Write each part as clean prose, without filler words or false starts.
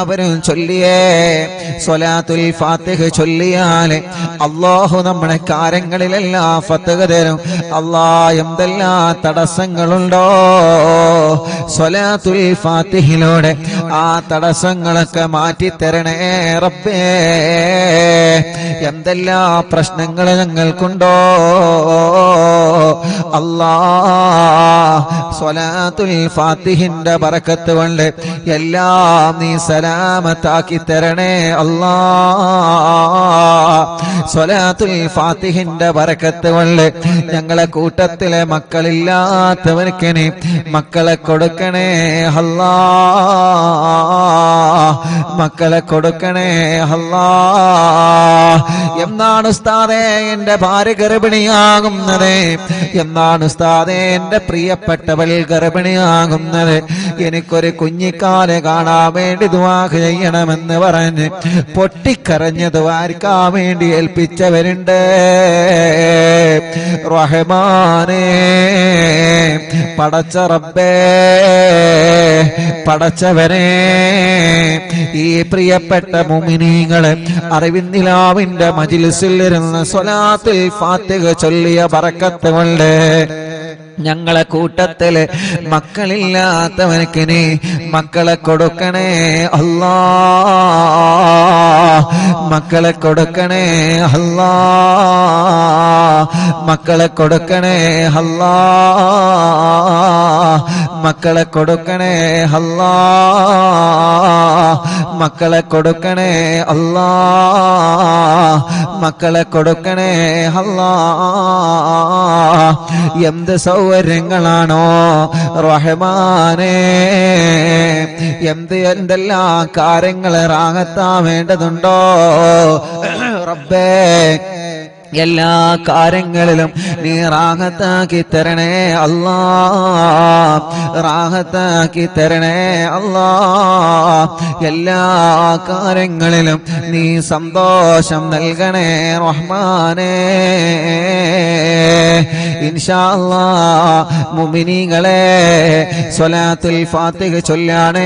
അവരും ചൊല്ലിയേ സ്വലാത്തുൽ ഫാത്തിഹ ചൊല്ലിയാൽ അല്ലാഹു നമ്മുടെ കാര്യങ്ങളിലെല്ലാം ഫത്ഹ തരും. എന്തെല്ലാം തടസ്സങ്ങളുണ്ടോ സ്വലാത്തുൽ ഫാത്തിഹിലൂടെ ആ തടസ്സങ്ങളൊക്കെ മാറ്റിത്തരണേ റബ്ബേ. എന്തെല്ലാം പ്രശ്നങ്ങൾ ഞങ്ങൾക്കുണ്ടോ സ്വലാത്തുൽ ഫാത്തിഹിന്റെ ബറക്കത്ത് കൊണ്ട് എല്ലാം നീ സലാമത്താക്കി തരണേ സ്വലാത്തുൽ ഫാത്തിഹിന്റെ ബറക്കത്ത് കൊണ്ട് ഞങ്ങളെ കൂട്ടത്തിലെ മക്കളില്ലാത്തവർക്ക് നീ മക്കളെ കൊടുക്കണേ മക്കളെ കൊടുക്കണേ എന്നാണ് ഉസ്താദേ എന്റെ ഭാര്യ ഗർഭിണിയാകുന്നത്? എന്നാണ് ഉസ്താദേ എന്റെ പ്രിയപ്പെട്ടവൾ ഗർഭിണിയാകുന്നത്? എനിക്കൊരു കുഞ്ഞിക്കാലെ കാണാൻ വേണ്ടി ദുആ ചെയ്യണമെന്ന് പറഞ്ഞ് പൊട്ടിക്കരഞ്ഞ് ദുആർക്കാൻ വേണ്ടി ഏൽപ്പിച്ചവരുണ്ട്. റഹ്മാനേ, പടച്ച റബ്ബേ, പടച്ചവനെ, ഈ പ്രിയപ്പെട്ട മുഅ്മിനീങ്ങളെ അറിവിന്നിലാവിന്റെ മജ്ലിസിൽ ഇരുന്ന് സ്വലാത്തുൽ ഫാത്തിഹ ചൊല്ലിയ ബറക്കത്ത് കൊണ്ട് ഞങ്ങളെ കൂട്ടത്തില് മക്കളില്ലാത്തവനക്ക് നീ മക്കളെ കൊടുക്കണേ മക്കളെ കൊടുക്കണേ മക്കളെ കൊടുക്കണേ മക്കളെ കൊടുക്കണേ മക്കളെ കൊടുക്കണേ മക്കളെ കൊടുക്കണേ എന്ത് സൗകര്യങ്ങളാണോ റഹ്മാനേ, എന്തെല്ലാം കാര്യങ്ങൾ റാഹത്താൻ വേണ്ടതുണ്ടോ റബ്ബേ, എല്ലാ കാര്യങ്ങളിലും നീ റാഹത്താക്കി തരണേ റാഹത്താക്കി തരണേ എല്ലാ കാര്യങ്ങളിലും നീ സന്തോഷം നൽകണേ റഹ്മാനേ. ഇൻഷാ അല്ലാഹ് മുഅ്മിനീങ്ങളെ സ്വലാത്തുൽ ഫാത്തിഹ ചൊല്ലാണ്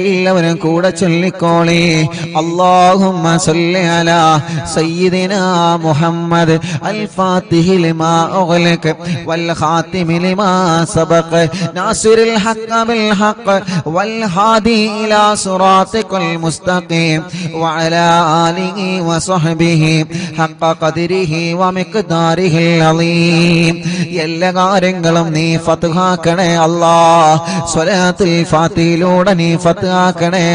എല്ലാവരും കൂടെ ചൊല്ലിക്കോളി. അല്ലാഹുമ്മ സ്വല്ലി അലാ സയ്യിദിനാ മുഹമ്മദ് الفاتح لما أغلق والخاتم لما سبق ناصر الحق بالحق والهادي إلى صراطك المستقيم وعلى آله وصحبه حق قدره ومقداره العظيم. എല്ലാ കാര്യങ്ങളും നീ ഫത്ഹാക്കണേ സ്വലാത്തുൽ ഫാത്തിഹിലൂടെ നീ ഫത്ഹാക്കണേ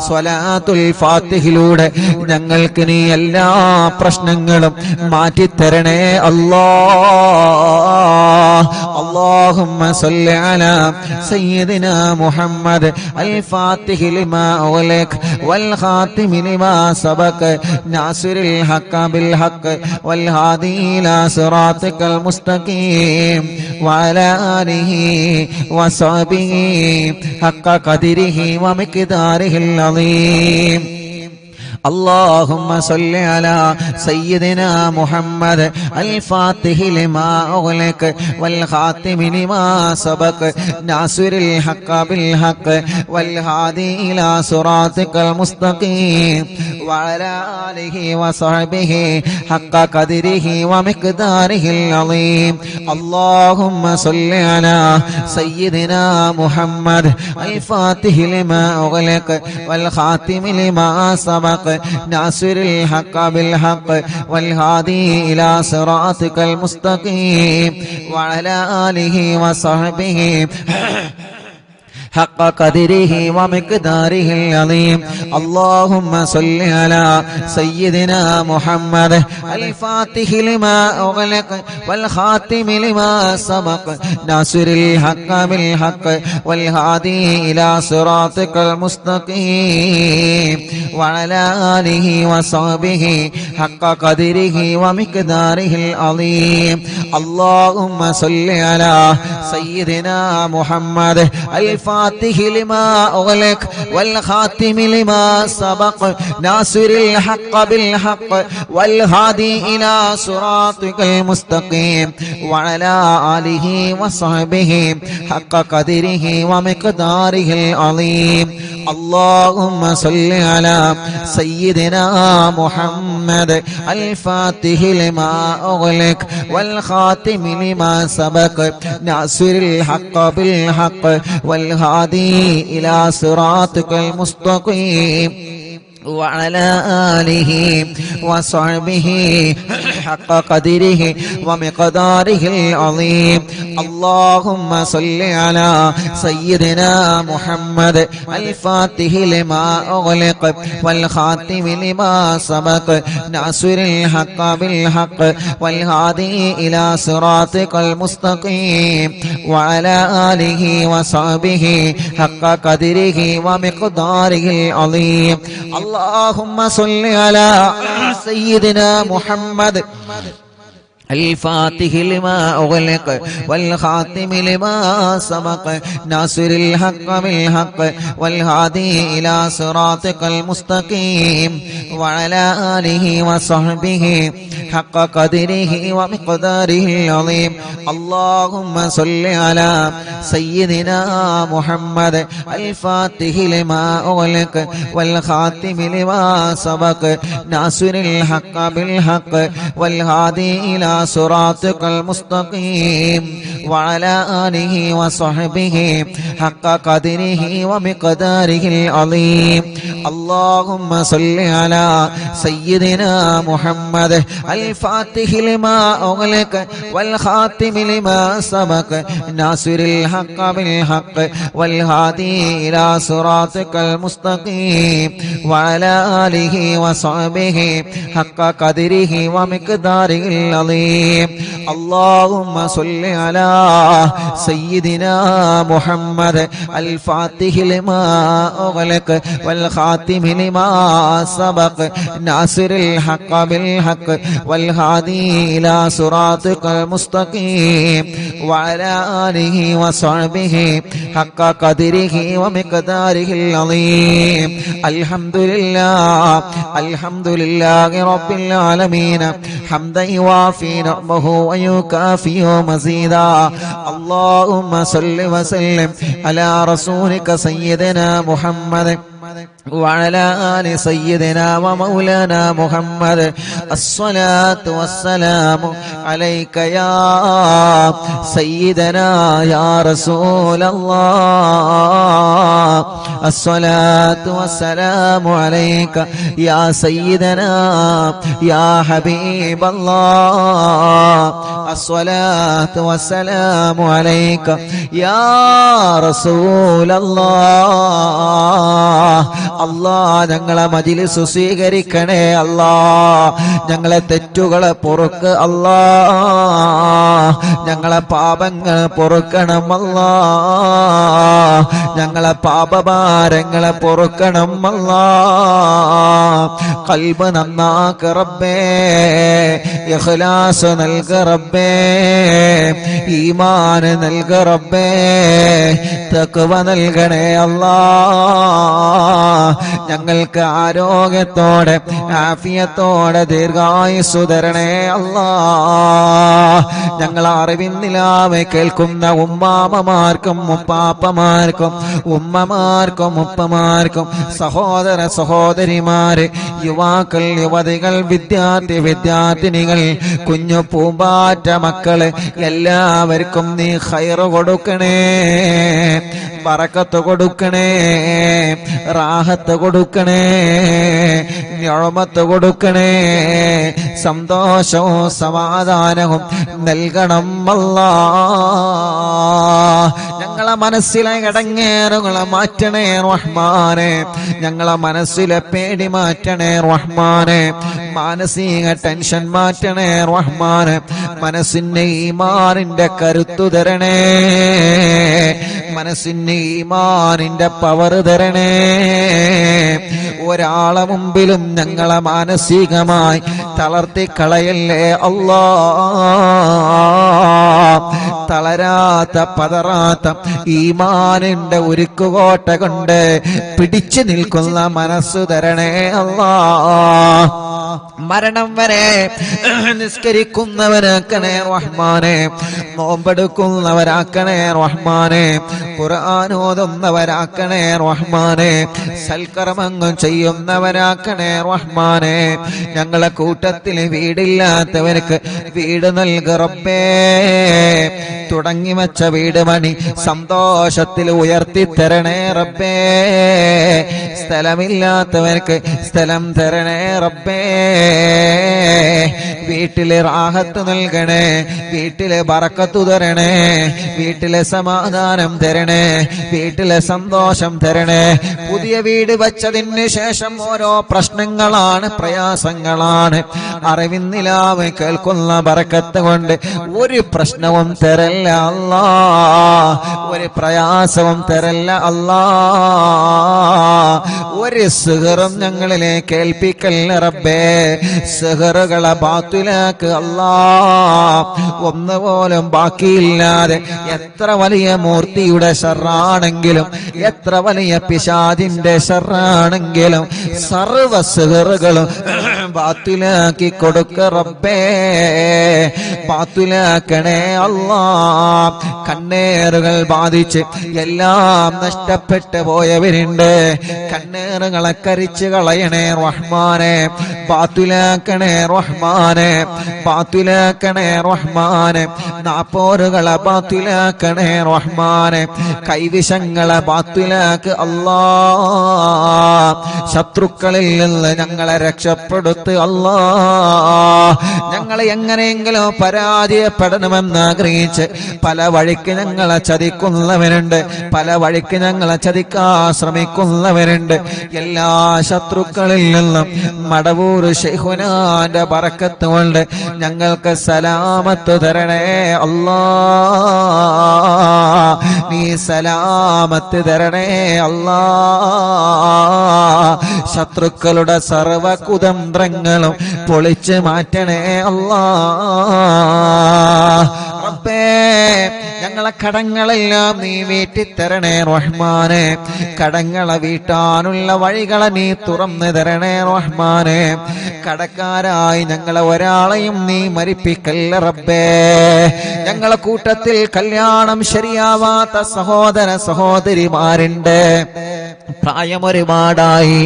സ്വലാത്തുൽ ഫാത്തിഹിലൂടെ ഞങ്ങൾക്ക് നീ എല്ലാ പ്രശ്നങ്ങളും മാറ്റിത്തരണേ اللهم صل على سيدنا محمد الفاتح لما أغلق والخاتم لما سبق ناصر الحق بالحق والهادي إلى صراطك المستقيم وعلى آله وصحبه حق قدره ومقداره العظيم. اللهم صل على سيدنا محمد الفاتح لما أغلق والخاتم لما سبق ناصر الحق بالحق والهادي إلى صراطك المستقيم وعلى آله وصحبه حق قدره ومقداره العظيم. اللهم صل على سيدنا محمد الفاتح لما أغلق والخاتم لما سبق ناصر الحق بالحق والهادي إلى صراطك المستقيم وعلى آله وصحبه حق قدره ومقداره العظيم. اللهم صل على سيدنا محمد الفاتح لما أغلق والخاتم لما سبق ناصر الحق بالحق والهادي إلى صراطك المستقيم وعلى آله وصحبه حق قدره ومقداره العظيم. اللهم صل على سيدنا محمد الفاتح لما أغلق والخاتم لما سبق ناصر الحق بالحق والهادي إلى صراطك المستقيم وعلى آله وصحبه حق قدره ومقداره العظيم. اللهم صل على سيدنا محمد الفاتح لما أغلق والخاتم لما سبق ناصر الحق بالحق والهادي إلى صراطك المستقيم وعلى آله وصحبه حق قدره ومقداره العظيم. اللهم صل على سيدنا محمد الفاتح لما أغلق والخاتم لما سبق ناصر الحق بالحق والهادي إلى صراطك المستقيم وعلى آله وصحبه حق قدره ومقداره العظيم. اللهم صل على سيدنا محمد الفاتح لما أغلق والخاتم لما سبق ناصر الحق بالحق والهادي إلى صراطك المستقيم وعلى آله وصحبه حق قدره ومقداره العظيم. اللهم صل على سيدنا محمد الفاتح لما أغلق والخاتم لما سبق ناصر الحق بالحق والهادي إلى صراطك المستقيم وعلى آله وصحبه حق قدره ومقداره العظيم. اللهم صل على سيدنا محمد الفاتح لما أغلق والخاتم لما سبق ناصر الحق بالحق والهادي إلى صراطك المستقيم وعلى آله وصحبه حق قدره ومقداره العظيم. اللهم صل على سيدنا محمد الفاتح لما أغلق والخاتم لما سبق ناصر الحق بالحق والهادي إلى صراطك المستقيم وعلى آله وصحبه حق قدره ومقداره العظيم. الحمد لله الحمد لله رب العالمين حمدا يوافي نعمه ويكافئ مزيدا. اللهم صل وسلم على رسولك سيدنا محمد وعلى آل سيدنا ومولانا محمد. الصلاة والسلام عليك يا سيدنا يا رسول الله. الصلاة والسلام عليك يا سيدنا يا حبيب الله. الصلاة والسلام عليك يا رسول الله. അല്ലാഹ് ഞങ്ങളെ മജ്‌ലിസ് സ്വീകരിക്കണേ അല്ലാഹ്. ഞങ്ങളെ തെറ്റുകളെ പൊറുക്ക് അല്ലാഹ്. ഞങ്ങളെ പാപങ്ങൾ പൊറുക്കണം അല്ലാഹ്. ഞങ്ങളെ പാപഭാരങ്ങളെ പൊറുക്കണം അല്ലാഹ്. ഖൽബ് നന്നാക്ക് റബ്ബേ, ഇഖ്ലാസ് നൽക റബ്ബേ, ഈമാൻ നൽക റബ്ബേ, തഖ്വ നൽകണേ അല്ലാഹ്. ഞങ്ങൾക്ക് ആരോഗ്യത്തോടെ ആഫിയത്തോടെ ദീർഘായുസ്സു തരണേ അല്ലാഹ്. ഞങ്ങൾ അറിവിന്നിലാവെ കേൾക്കുന്ന ഉമ്മാമമാർക്കും ഉപ്പാപ്പമാർക്കും ഉമ്മമാർക്കും ഉപ്പമാർക്കും സഹോദര സഹോദരിമാര്, യുവാക്കൾ യുവതികൾ, വിദ്യാർത്ഥി വിദ്യാർത്ഥിനികൾ, കുഞ്ഞു പൂമ്പാറ്റ മക്കള് എല്ലാവർക്കും നീ ഖൈറ് കൊടുക്കണേ, ബറക്കത്ത് കൊടുക്കണേ, റാഹത്ത് കൊടുക്കണേ, നിഅമത്ത് കൊടുക്കണേ, സന്തോഷവും സമാധാനവും നൽകണം അല്ലാഹ്. ഞങ്ങളെ മനസ്സിലെ ഇടങ്ങേറുകളെ മാറ്റണേ റഹ്മാനെ. ഞങ്ങളെ മനസ്സിലെ പേടി മാറ്റണേ റഹ്മാനെ. മാനസിക ടെൻഷൻ മാറ്റണേ റഹ്മാനെ. മനസ്സിന് ഈമാനിന്റെ കരുത്തു തരണേ, മനസ്സിന് ഈമാനിന്റെ പവർ തരണേ. ഒരാളെ മുമ്പിലും ഞങ്ങളെ മാനസികമായി തളർത്തിക്കളയല്ലേ അല്ലാഹ്. തളരാത്ത പതറാത്ത ഈമാനിന്റെ ഉരുക്കുകോട്ട കൊണ്ട് പിടിച്ചു നിൽക്കുന്ന മനസ്സ് തരണേ അല്ലാഹ്. മരണം വരെ നിസ്കരിക്കുന്നവരാക്കണേ റഹ്മാനെ, നോമ്പെടുക്കുന്നവരാക്കണേ റഹ്മാനെ, ഖുർആൻ ഓതുന്നവരാക്കണേ റഹ്മാനെ, സൽക്കർമ്മങ്ങൾ ചെയ്യുന്നവരാക്കണേ റഹ്മാനെ. ഞങ്ങളെ കൂട്ടത്തിൽ വീടില്ലാത്തവർക്ക് വീട് നൽകു റബ്ബേ. തുടങ്ങി വച്ച വീട് മണി സന്തോഷത്തിൽ ഉയർത്തി തരണേ റബ്ബേ. സ്ഥലമില്ലാത്തവർക്ക് സ്ഥലം തരണേ റബ്ബേ. വീട്ടിലെ റാഹത്ത് നൽകണേ, വീട്ടിലെ ബറക്കത്ത് തരണേ, വീട്ടിലെ സമാധാനം തരണേ, വീട്ടിലെ സന്തോഷം തരണേ. പുതിയ വീട് വച്ചതിന് ശേഷം ഓരോ പ്രശ്നങ്ങളാണ്, പ്രയാസങ്ങളാണ്. അറിവിന്നിലാവ് കേൾക്കുന്ന ബറക്കത്ത് കൊണ്ട് ഒരു പ്രശ്നവും തരല്ല അല്ലാ, ഒരു പ്രയാസവും തരല്ല അല്ലാ. ഒരു സിഹറും ഞങ്ങളിലെ കേൾപ്പിക്കല്ല റബ്ബേ. സിഹറുകളെ ബാത്തിലാക്ക് അല്ലാ. ഒന്നുപോലും ബാക്കിയില്ലാതെ എത്ര വലിയ മൂർത്തിയുടെ ശർറാണെങ്കിലും, എത്ര വലിയ പിശാചിന്റെ ശർറാണെങ്കിലും സർവ സിഹറുകളും ബാത്തിലാക്കി കൊടുക്ക റബ്ബേ. ബാത്തിലാക്കണേ അല്ലാ. കണ്ണേറുകൾ ബാധിച്ച് എല്ലാം നഷ്ടപ്പെട്ടു പോയവരുണ്ട്. കണ്ണേറുകളെ കരിച്ചു കളയണേ റഹ്മാനെ. ബാത്തിലാക്കണേ റഹ്മാനെ, ബാത്തിലാക്കണേ റഹ്മാനെ. നാപ്പോറുകളെ ബാത്തിലാക്കണേ റഹ്മാനെ. കൈവിഷങ്ങളെ ബാത്തിലാക്ക് അല്ലാ. ശത്രുക്കളിൽ നിന്ന് ഞങ്ങളെ രക്ഷപ്പെടുത്ത് അല്ലാ. ഞങ്ങളെ എങ്ങനെയെങ്കിലും പരാജയപ്പെടണമെന്ന് ആഗ്രഹിച്ച് പല വഴിക്ക് ഞങ്ങളെ ചതിക്കുന്നവരുണ്ട്, പല വഴിക്ക് ഞങ്ങളെ ചതിക്കാൻ ശ്രമിക്കുന്നവരുണ്ട്. എല്ലാ ശത്രുക്കളിൽ നിന്നും മടവൂർ ശൈഖുനാന്റെ ബറക്കത്ത് കൊണ്ട് ഞങ്ങൾക്ക് സലാമത്ത് തരണേ അല്ലാ. നീ സലാമത്ത് തരണേ അല്ലാ. ശത്രുക്കളുടെ സർവ കുതന്ത്രങ്ങളും പൊളിച്ച് മാറ്റണേ അല്ലാ. റബ്ബേ, ഞങ്ങളെ കടങ്ങളെല്ലാം നീ വീട്ടിത്തരണേ റഹ്മാനെ. കടങ്ങളെ വീട്ടാനുള്ള വഴികളെ നീ തുറന്നു തരണേ റഹ്മാനെ. കടക്കാരായി ഞങ്ങളെ ഒരാളെയും നീ മരിപ്പിക്കല്ല റബ്ബേ. ഞങ്ങളെ കൂട്ടത്തിൽ കല്യാണം ശരിയാവാത്ത സഹോദര സഹോദരിമാരുണ്ട്. പ്രായം ഒരുപാടായി,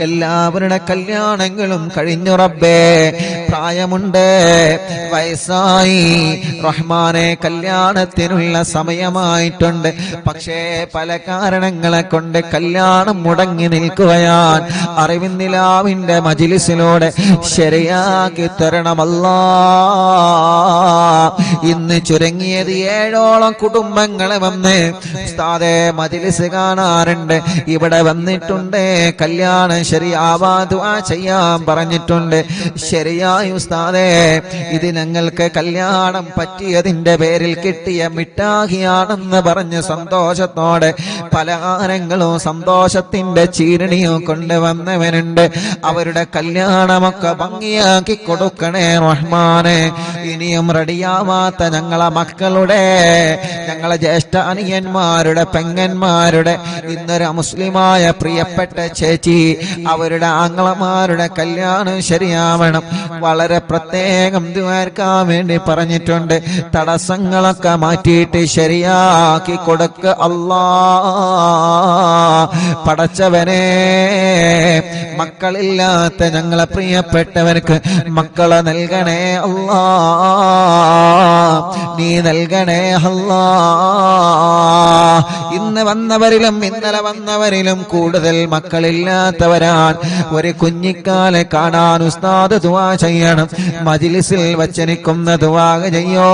എല്ലാവരുടെ കല്യാണങ്ങളും കഴിഞ്ഞു റബ്ബേ. പ്രായമുണ്ട്, വയസ്സായി റഹ്മാനെ, കല്യാണത്തിനുള്ള സമയമായിട്ടുണ്ട്. പക്ഷേ പല കാരണങ്ങളെ കൊണ്ട് കല്യാണം മുടങ്ങി നിൽക്കുകയാൻ അറിവിന്നിലാവിന്റെ മജ്‌ലിസിലൂടെ ശരിയാക്കി തരണമല്ലാ. ഇന്ന് ചുരുങ്ങിയത് 7ഓളം കുടുംബങ്ങളെ വന്ന് ഉസ്താദേ മജ്‌ലിസ് കാണാറുണ്ട്. ഇവിടെ വന്നിട്ടുണ്ട്, കല്യാണം ശരിയാവാ ദുആ ചെയ്യാൻ പറഞ്ഞിട്ടുണ്ട്. ശരിയായി ഉസ്താദേ, ഇത് ഞങ്ങൾക്ക് കല്യാണം പറ്റിയതിന്റെ പേരിൽ കിട്ടിയ മിഠായിയാണെന്ന് പറഞ്ഞ് സന്തോഷത്തോടെ പലഹാരങ്ങളും സന്തോഷത്തിന്റെ ചീരണിയും കൊണ്ടുവന്നവനുണ്ട്. അവരുടെ കല്യാണമൊക്കെ ഭംഗിയാക്കി കൊടുക്കണേ റഹ്മാനെ. ഇനിയും റെഡിയാവാത്ത ഞങ്ങളെ മക്കളുടെ, ഞങ്ങളെ ജ്യേഷ്ഠ അനിയന്മാരുടെ, പെങ്ങന്മാരുടെ, ഇന്നൊരു മുസ്ലിമായ പ്രിയപ്പെട്ട ചേച്ചി, അവരുടെ ആങ്ങളമാരുടെ കല്യാണം ശരിയാവണം. വളരെ പ്രത്യേകം ദുആർക്കാൻ വേണ്ടി പറഞ്ഞിട്ടുണ്ട്. തടസ്സങ്ങളൊക്കെ മാറ്റിയിട്ട് ശരിയാക്കി കൊടുക്ക അല്ലാ. പടച്ചവനെ, മക്കളില്ലാത്ത ഞങ്ങളെ പ്രിയപ്പെട്ടവർക്ക് മക്കളെ നൽകണേ അല്ലാ. നീ നൽകണേ അല്ലാ. ഇന്ന് വന്നവരിലും ഇന്നലെ വന്നവരിലും കൂടുതൽ മക്കളില്ലാത്തവരാൻ ഒരു കുഞ്ഞിക്കാലെ കാണാൻ ഉസ്താദ് ദുആ ചെയ്യണം. മജ്‌ലിസിൽ വച്ചനിക്കുന്ന ദുആ ചെയ്യോ.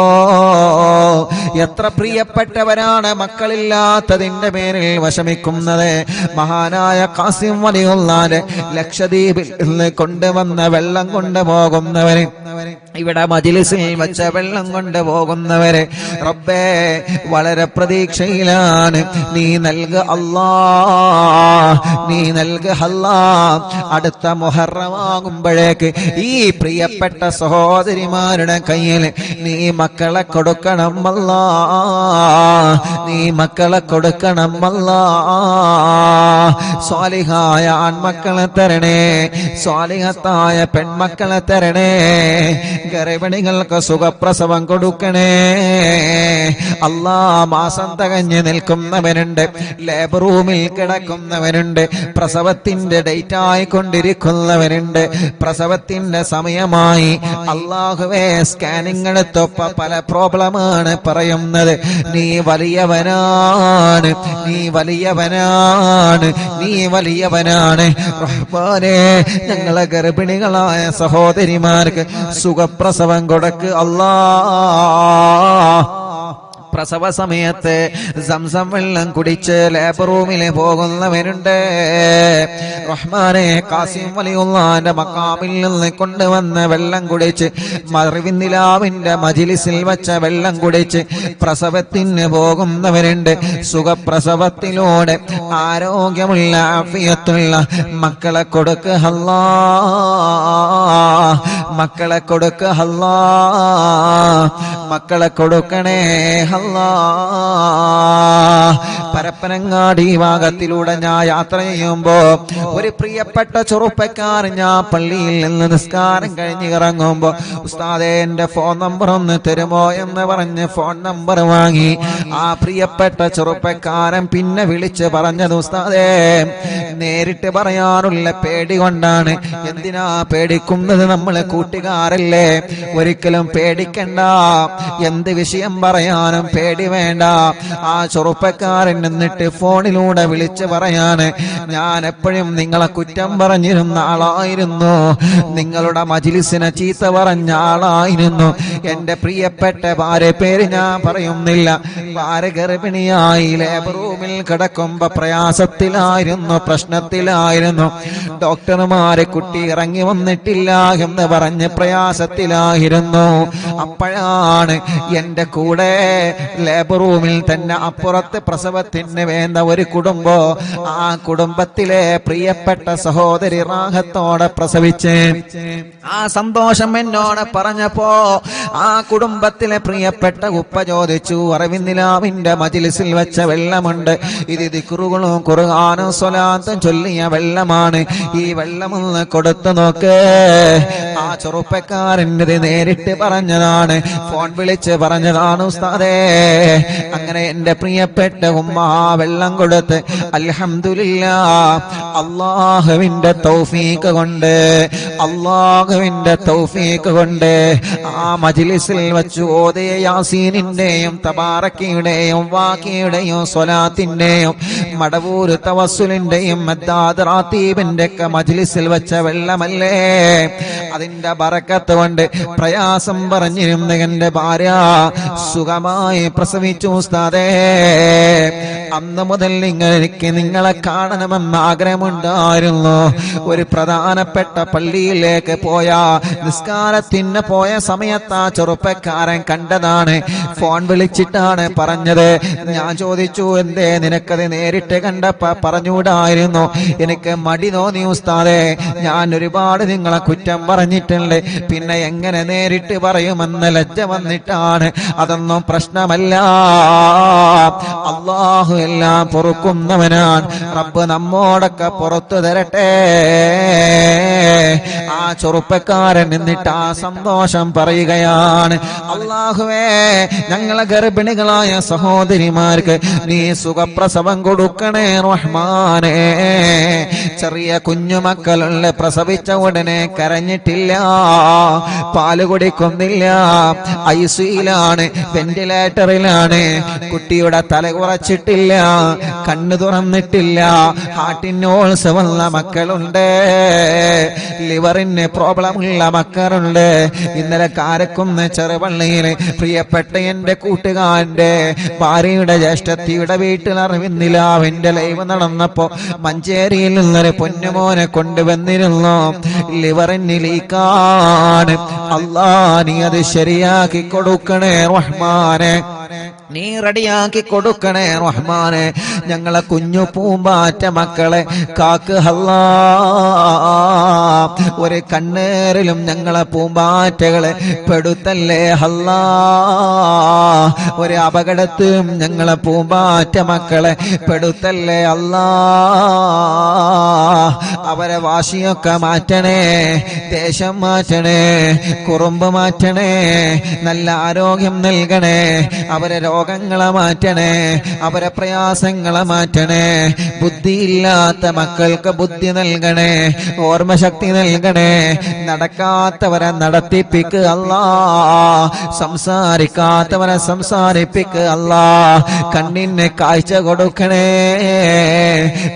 എത്ര പ്രിയപ്പെട്ടവരാണ് മക്കളില്ലാത്തതിന്റെ പേരിൽ വിഷമിക്കുന്നത്. മഹാനായ ഖാസിം വലിയുള്ളാന്റെ ലക്ഷദ്വീപിൽ നിന്ന് കൊണ്ടുവന്ന വെള്ളം കൊണ്ടുപോകുന്നവര്, ഇവിടെ മജ്‌ലിസിൽ വെച്ച വെള്ളം കൊണ്ടുപോകുന്നവര് റബ്ബേ വളരെ പ്രതീക്ഷയിലാണ് നൽകുകയാണ്. നീ നൽക അല്ലാ, നീ നൽക അല്ലാ. അടുത്ത മുഹറമാകുമ്പോഴേക്ക് ഈ പ്രിയപ്പെട്ട സഹോദരിമാരുടെ കയ്യിൽ നീ മക്കളെ കൊടുക്കണം അല്ലാ, നീ മക്കളെ കൊടുക്കണം അല്ലാ. സ്വാലിഹായ ആൺമക്കളെ തരണേ, സ്വാലിഹത്തായ പെൺമക്കളെ തരണേ. ഗർഭിണികൾക്ക് സുഖപ്രസവം കൊടുക്കണേ അല്ലാ. മാസം തികഞ്ഞ് നിൽക്കുന്നവനുണ്ട്, ലേബർ റൂമിൽ കിടക്കുന്നവനുണ്ട്, പ്രസവത്തിന്റെ ഡേറ്റ് ആയിക്കൊണ്ടിരിക്കുന്നവനുണ്ട്, പ്രസവത്തിന്റെ സമയമായി. അല്ലാഹുവേ, സ്കാനിങ് എടുത്തപ്പോ പല പ്രോബ്ലമാണ് പറയുന്നത്. നീ വലിയവനാണ്, നീ വലിയവനാണ്, നീ വലിയവനാണ് റഹ്മാനേ. ഞങ്ങളെ ഗർഭിണികളായ സഹോദരിമാർക്ക് സുഖപ്രസവം കൊടുക്ക് അല്ലാ. പ്രസവ സമയത്ത് സംസം വെള്ളം കുടിച്ച് ലേബർ റൂമിൽ പോകുന്നവരുണ്ട് റഹ്മാനെ. കാസിം വലിയുള്ളാന്റെ മക്കാമിൽ നിന്ന് കൊണ്ടുവന്ന വെള്ളം കുടിച്ച്, മറിവിന്നിലാവിന്റെ മജ്‌ലിസിൽ വച്ച വെള്ളം കുടിച്ച് പ്രസവത്തിന് പോകുന്നവരുണ്ട്. സുഖപ്രസവത്തിലൂടെ ആരോഗ്യമുള്ള ആഫിയത്തുള്ള മക്കളെ കൊടുക്ക് അല്ലാ, മക്കളെ കൊടുക്ക് അല്ലാ, മക്കളെ കൊടുക്കണേ അല്ലാ. പരപ്പനങ്ങാടി ഭാഗത്തിലൂടെ ഞാൻ യാത്ര ചെയ്യുമ്പോ ഒരു പ്രിയപ്പെട്ട ചെറുപ്പക്കാരൻ, ഞാൻ പള്ളിയിൽ നിന്ന് നിസ്കാരം കഴിഞ്ഞ് ഇറങ്ങുമ്പോ, ഉസ്താദേ എന്റെ ഫോൺ നമ്പർ ഒന്ന് തരുമോ എന്ന് പറഞ്ഞ് ഫോൺ നമ്പർ വാങ്ങി. ആ പ്രിയപ്പെട്ട ചെറുപ്പക്കാരൻ പിന്നെ വിളിച്ച് പറഞ്ഞത്, ഉസ്താദേ നേരിട്ട് പറയാനുള്ള പേടി കൊണ്ടാണ്. എന്തിനാ പേടിക്കുന്നത്? നമ്മളെ കൂട്ടുകാരല്ലേ, ഒരിക്കലും പേടിക്കണ്ട. എന്ത് വിഷയം പറയാനും പേടി വേണ്ട. ആ ചെറുപ്പക്കാരൻ എന്നിട്ട് ഫോണിലൂടെ വിളിച്ച് പറയാണ്, ഞാൻ എപ്പോഴും നിങ്ങളെ കുറ്റം പറഞ്ഞിരുന്ന ആളായിരുന്നു, നിങ്ങളുടെ മജ്‌ലിസിനെ ചീത്ത പറഞ്ഞ ആളായിരുന്നു. എന്റെ പ്രിയപ്പെട്ട ഭാര്യ പേര് ഞാൻ പറയുന്നില്ല, ഭാര്യ ഗർഭിണിയായി ലേബർ റൂമിൽ കിടക്കുമ്പോ പ്രയാസത്തിലായിരുന്നു, പ്രശ്നത്തിലായിരുന്നു. ഡോക്ടർമാരെ കുട്ടി ഇറങ്ങി വന്നിട്ടില്ല എന്ന് പറഞ്ഞ് പ്രയാസത്തിലായിരുന്നു. അപ്പോഴാണ് എന്റെ കൂടെ ലേബർ റൂമിൽ തന്നെ അപ്പുറത്ത് പ്രസവത്തിന് വേണ്ട ഒരു കുടുംബം, ആ കുടുംബത്തിലെ പ്രിയപ്പെട്ട സഹോദരി റാഹത്തോടെ പ്രസവിച്ച് ആ സന്തോഷം എന്നോട് പറഞ്ഞപ്പോ ആ കുടുംബത്തിലെ പ്രിയപ്പെട്ട ഉപ്പ ചോദിച്ചു, അറിവിന്നിലാവിന്റെ മജ്‌ലിസിൽ വെച്ച വെള്ളമുണ്ട്, ഇത് ദിക്റുകളും ഖുർആനും സ്വലാത്തും ചൊല്ലിയ വെള്ളമാണ്, ഈ വെള്ളമൊന്ന് കൊടുത്തു നോക്ക്. ആ ചെറുപ്പക്കാരൻ്റെ നേരിട്ട് പറഞ്ഞതാണ്, ഫോൺ വിളിച്ച് പറഞ്ഞതാണ് ഉസ്താദേ. അങ്ങനെ എന്റെ പ്രിയപ്പെട്ട ഉമ്മ വെള്ളം കൊടുത്ത് അൽഹംദുലില്ലാഹ്, അല്ലാഹുവിന്റെ തൗഫീഖ് കൊണ്ട്, അല്ലാഹുവിന്റെ തൗഫീഖ് കൊണ്ട് ആ മജ്‌ലിസിൽ വെച്ച് ഓതിയ യാസീനിന്റെയും തബാറക്കയുടെയും വാഖിയുടെയും സ്വലാത്തിന്റെയും മടവൂര് തവസ്സുലിന്റെയും മദ്ദാദ് റാത്തീബിന്റെ ഒക്കെ മജ്‌ലിസിൽ വെച്ച വെള്ളമല്ലേ, അതിന്റെ ബറക്കത്ത് കൊണ്ട് പ്രയാസം പറഞ്ഞിരുന്ന എന്റെ ഭാര്യ സുഖമായി പ്രസവിച്ചു ഉസ്താദേ. അന്ന് മുതൽ എനിക്ക് നിങ്ങളെ കാണണമെന്ന് ആഗ്രഹമുണ്ടായിരുന്നു. ഒരു പ്രധാനപ്പെട്ട പള്ളിയിലേക്ക് പോയ നിസ്കാരത്തിന് പോയ സമയത്ത് ആ ചെറുപ്പക്കാരൻ കണ്ടതാണ്, ഫോൺ വിളിച്ചിട്ടാണ് പറഞ്ഞത്. ഞാൻ ചോദിച്ചു, എന്തേ നിനക്കത് നേരിട്ട് കണ്ടപ്പോ പറഞ്ഞുകൂടായിരുന്നു? എനിക്ക് മടി തോന്നി ഉസ്താദേ, ഞാൻ ഒരുപാട് നിങ്ങളെ കുറ്റം പറഞ്ഞിട്ടുണ്ട്, പിന്നെ എങ്ങനെ നേരിട്ട് പറയുമെന്ന് ലജ്ജ വന്നിട്ടാണ്. അതൊന്നും പ്രശ്നമല്ല, അല്ലാഹു എല്ലാം പൊറുക്കുന്നവനാണ്. റബ്ബ് നമ്മോടൊക്കെ പുറത്തു തരട്ടെ. ആ ചെറുപ്പക്കാരൻ എന്നിട്ട് ആ സന്തോഷം പറയുകയാണ്, അല്ലാഹുവേ ഞങ്ങളെ ഗർഭിണികളായ സഹോദരിമാർക്ക് നീ സുഖപ്രസവം കൊടുക്കണേ റഹ്മാനേ. ചെറിയ കുഞ്ഞുമക്കളുള്ള പ്രസവിച്ച ഉടനെ കരഞ്ഞിട്ടില്ല, പാല് കുടിക്കുന്നില്ല, ഐസിയിലാണ്, വെന്റിലേറ്ററിലാണ്, കുട്ടിയുടെ തല കുറച്ചിട്ടില്ല, കണ്ണു തുറന്നിട്ടില്ല, ഹാർട്ടിന് ഓൾസ് വന്ന മക്കളുണ്ട്, ലിവറിന് പ്രോബ്ലം ഉള്ള മക്കളുണ്ട്. ഇന്നലെ കാരക്കുന്ന ചെറുപള്ളിയിൽ പ്രിയപ്പെട്ട എന്റെ കൂട്ടുകാരന്റെ ഭാര്യയുടെ ജ്യേഷ്ഠത്തിയുടെ വീട്ടിൽ അറിവിന്നില്ല, അവന്റെ ലൈവ് നടന്നപ്പോ മഞ്ചേരിയിൽ നിന്നൊരു പൊന്നുമോനെ കൊണ്ടുവന്നിരുന്നു. ലിവറിന് ലീക്കാണ്. അല്ലാ നീ അത് ശരിയാക്കി കൊടുക്കണേ റഹ്മാനെ. നീ റെഡിയാക്കി കൊടുക്കണേ റഹ്മാനെ. ഞങ്ങളെ കുഞ്ഞു പൂമ്പാറ്റ മക്കളെ കാക്ക് അല്ലാ. ഒരു കണ്ണേറിലും ഞങ്ങളെ പൂമ്പാറ്റകളെ പെടുത്തല്ലേ അല്ലാ. ഒരു അപകടത്തിലും ഞങ്ങളെ പൂമ്പാറ്റ മക്കളെ പെടുത്തല്ലേ അല്ലാ. അവരെ വാശിയൊക്കെ മാറ്റണേ, ദേശം മാറ്റണേ, കുറുമ്പ് മാറ്റണേ, നല്ല ആരോഗ്യം നൽകണേ, അവരെ രോഗങ്ങളെ മാറ്റണേ, അവരെ പ്രയാസങ്ങളെ മാറ്റണേ. ബുദ്ധിയില്ലാത്ത മക്കൾക്ക് ബുദ്ധി നൽകണേ, ഓർമ്മശക്തി നൽകണേ. നടക്കാത്തവരെ നടത്തിപ്പിക്കുക അല്ലാ. സംസാരിക്കാത്തവരെ സംസാരിപ്പിക്കുക അല്ലാ. കണ്ണിന് കാഴ്ച കൊടുക്കണേ,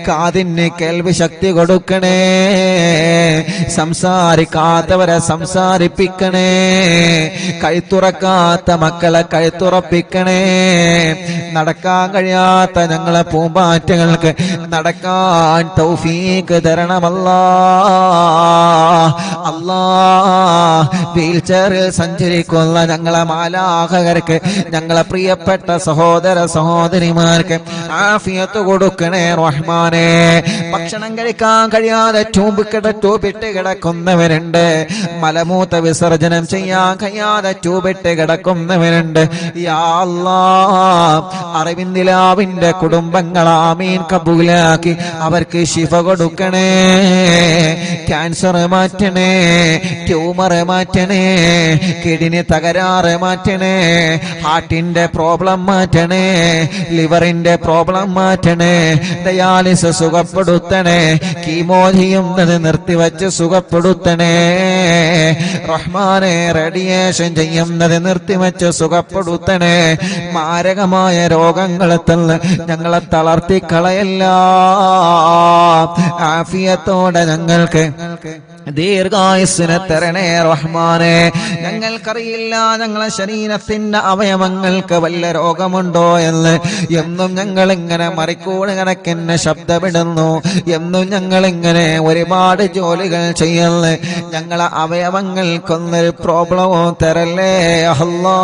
കാതിന് കേൾവി ശക്തി കൊടുക്കണേ. സംസാരിക്കാത്തവരെ സംസാരിപ്പിക്കണേ, കഴുത്തുറക്കാത്ത മക്കളെ കഴുത്തുറപ്പിക്കണേ. നടക്കാൻ കഴിയാത്ത ഞങ്ങളെ പൂമ്പാറ്റകൾക്ക് നടക്കാൻ തൗഫീക്ക് തരണമല്ലാ. അല്ലാ, വീൽചെയറിൽ സഞ്ചരിക്കുന്ന ഞങ്ങളെ മാലാഖകർക്ക്, ഞങ്ങളെ പ്രിയപ്പെട്ട സഹോദര സഹോദരിമാർക്ക് ആഫിയത്ത് കൊടുക്കണേ റഹ്മാനെ. ഭക്ഷണം കഴിക്കാൻ കഴിയാതെ ട്യൂബിട്ട് കിടക്കുന്നവരുണ്ട്, മലമൂത്ര വിസർജനം ചെയ്യാൻ കഴിയാതെ ട്യൂബിട്ട് കിടക്കുന്നവരുണ്ട്. യാ അല്ലാഹ്, അറിവിന്ദിലാവിന്റെ കുടുംബങ്ങൾ ആമീൻ കബൂലാക്കി അവർക്ക് ശിഫ കൊടുക്കണേ. ക്യാൻസർ മാറ്റണേ, ട്യൂമർ മാറ്റണേ, കിഡ്നി തകരാറ് മാറ്റണേ, ഹാർട്ടിന്റെ പ്രോബ്ലം മാറ്റണേ, ലിവറിന്റെ പ്രോബ്ലം മാറ്റണേ, ഡയാലിസിസ് സുഖപ്പെടുത്തണേ, കീമോ ചെയ്യുന്നത് നിർത്തിവെച്ച് സുഖപ്പെടുത്തണേ റഹ്മാനെ. റേഡിയേഷൻ ചെയ്യുന്നത് നിർത്തിവെച്ച് സുഖപ്പെടുത്തണേ. മാരകമായ രോഗങ്ങളെ തന്ന് ഞങ്ങളെ തളർത്തിക്കളയല്ല. ആഫിയത്തോടെ ഞങ്ങൾക്ക് ദീർഘായുസ്സിനെ തരണേ റഹ്മാനെ. ഞങ്ങൾക്കറിയില്ല ഞങ്ങളെ ശരീരത്തിന്റെ അവയവങ്ങൾക്ക് വല്ല രോഗമുണ്ടോ എന്ന്. എന്നും ഞങ്ങളിങ്ങനെ മറിക്കൂട് കണക്കിന് ശബ്ദമിടുന്നു, എന്നും ഞങ്ങളിങ്ങനെ ഒരുപാട് ജോലികൾ ചെയ്യുന്നു. ഞങ്ങളെ അവയവങ്ങൾക്കൊന്നൊരു പ്രോബ്ലമോ തരല്ലേ അല്ലാ.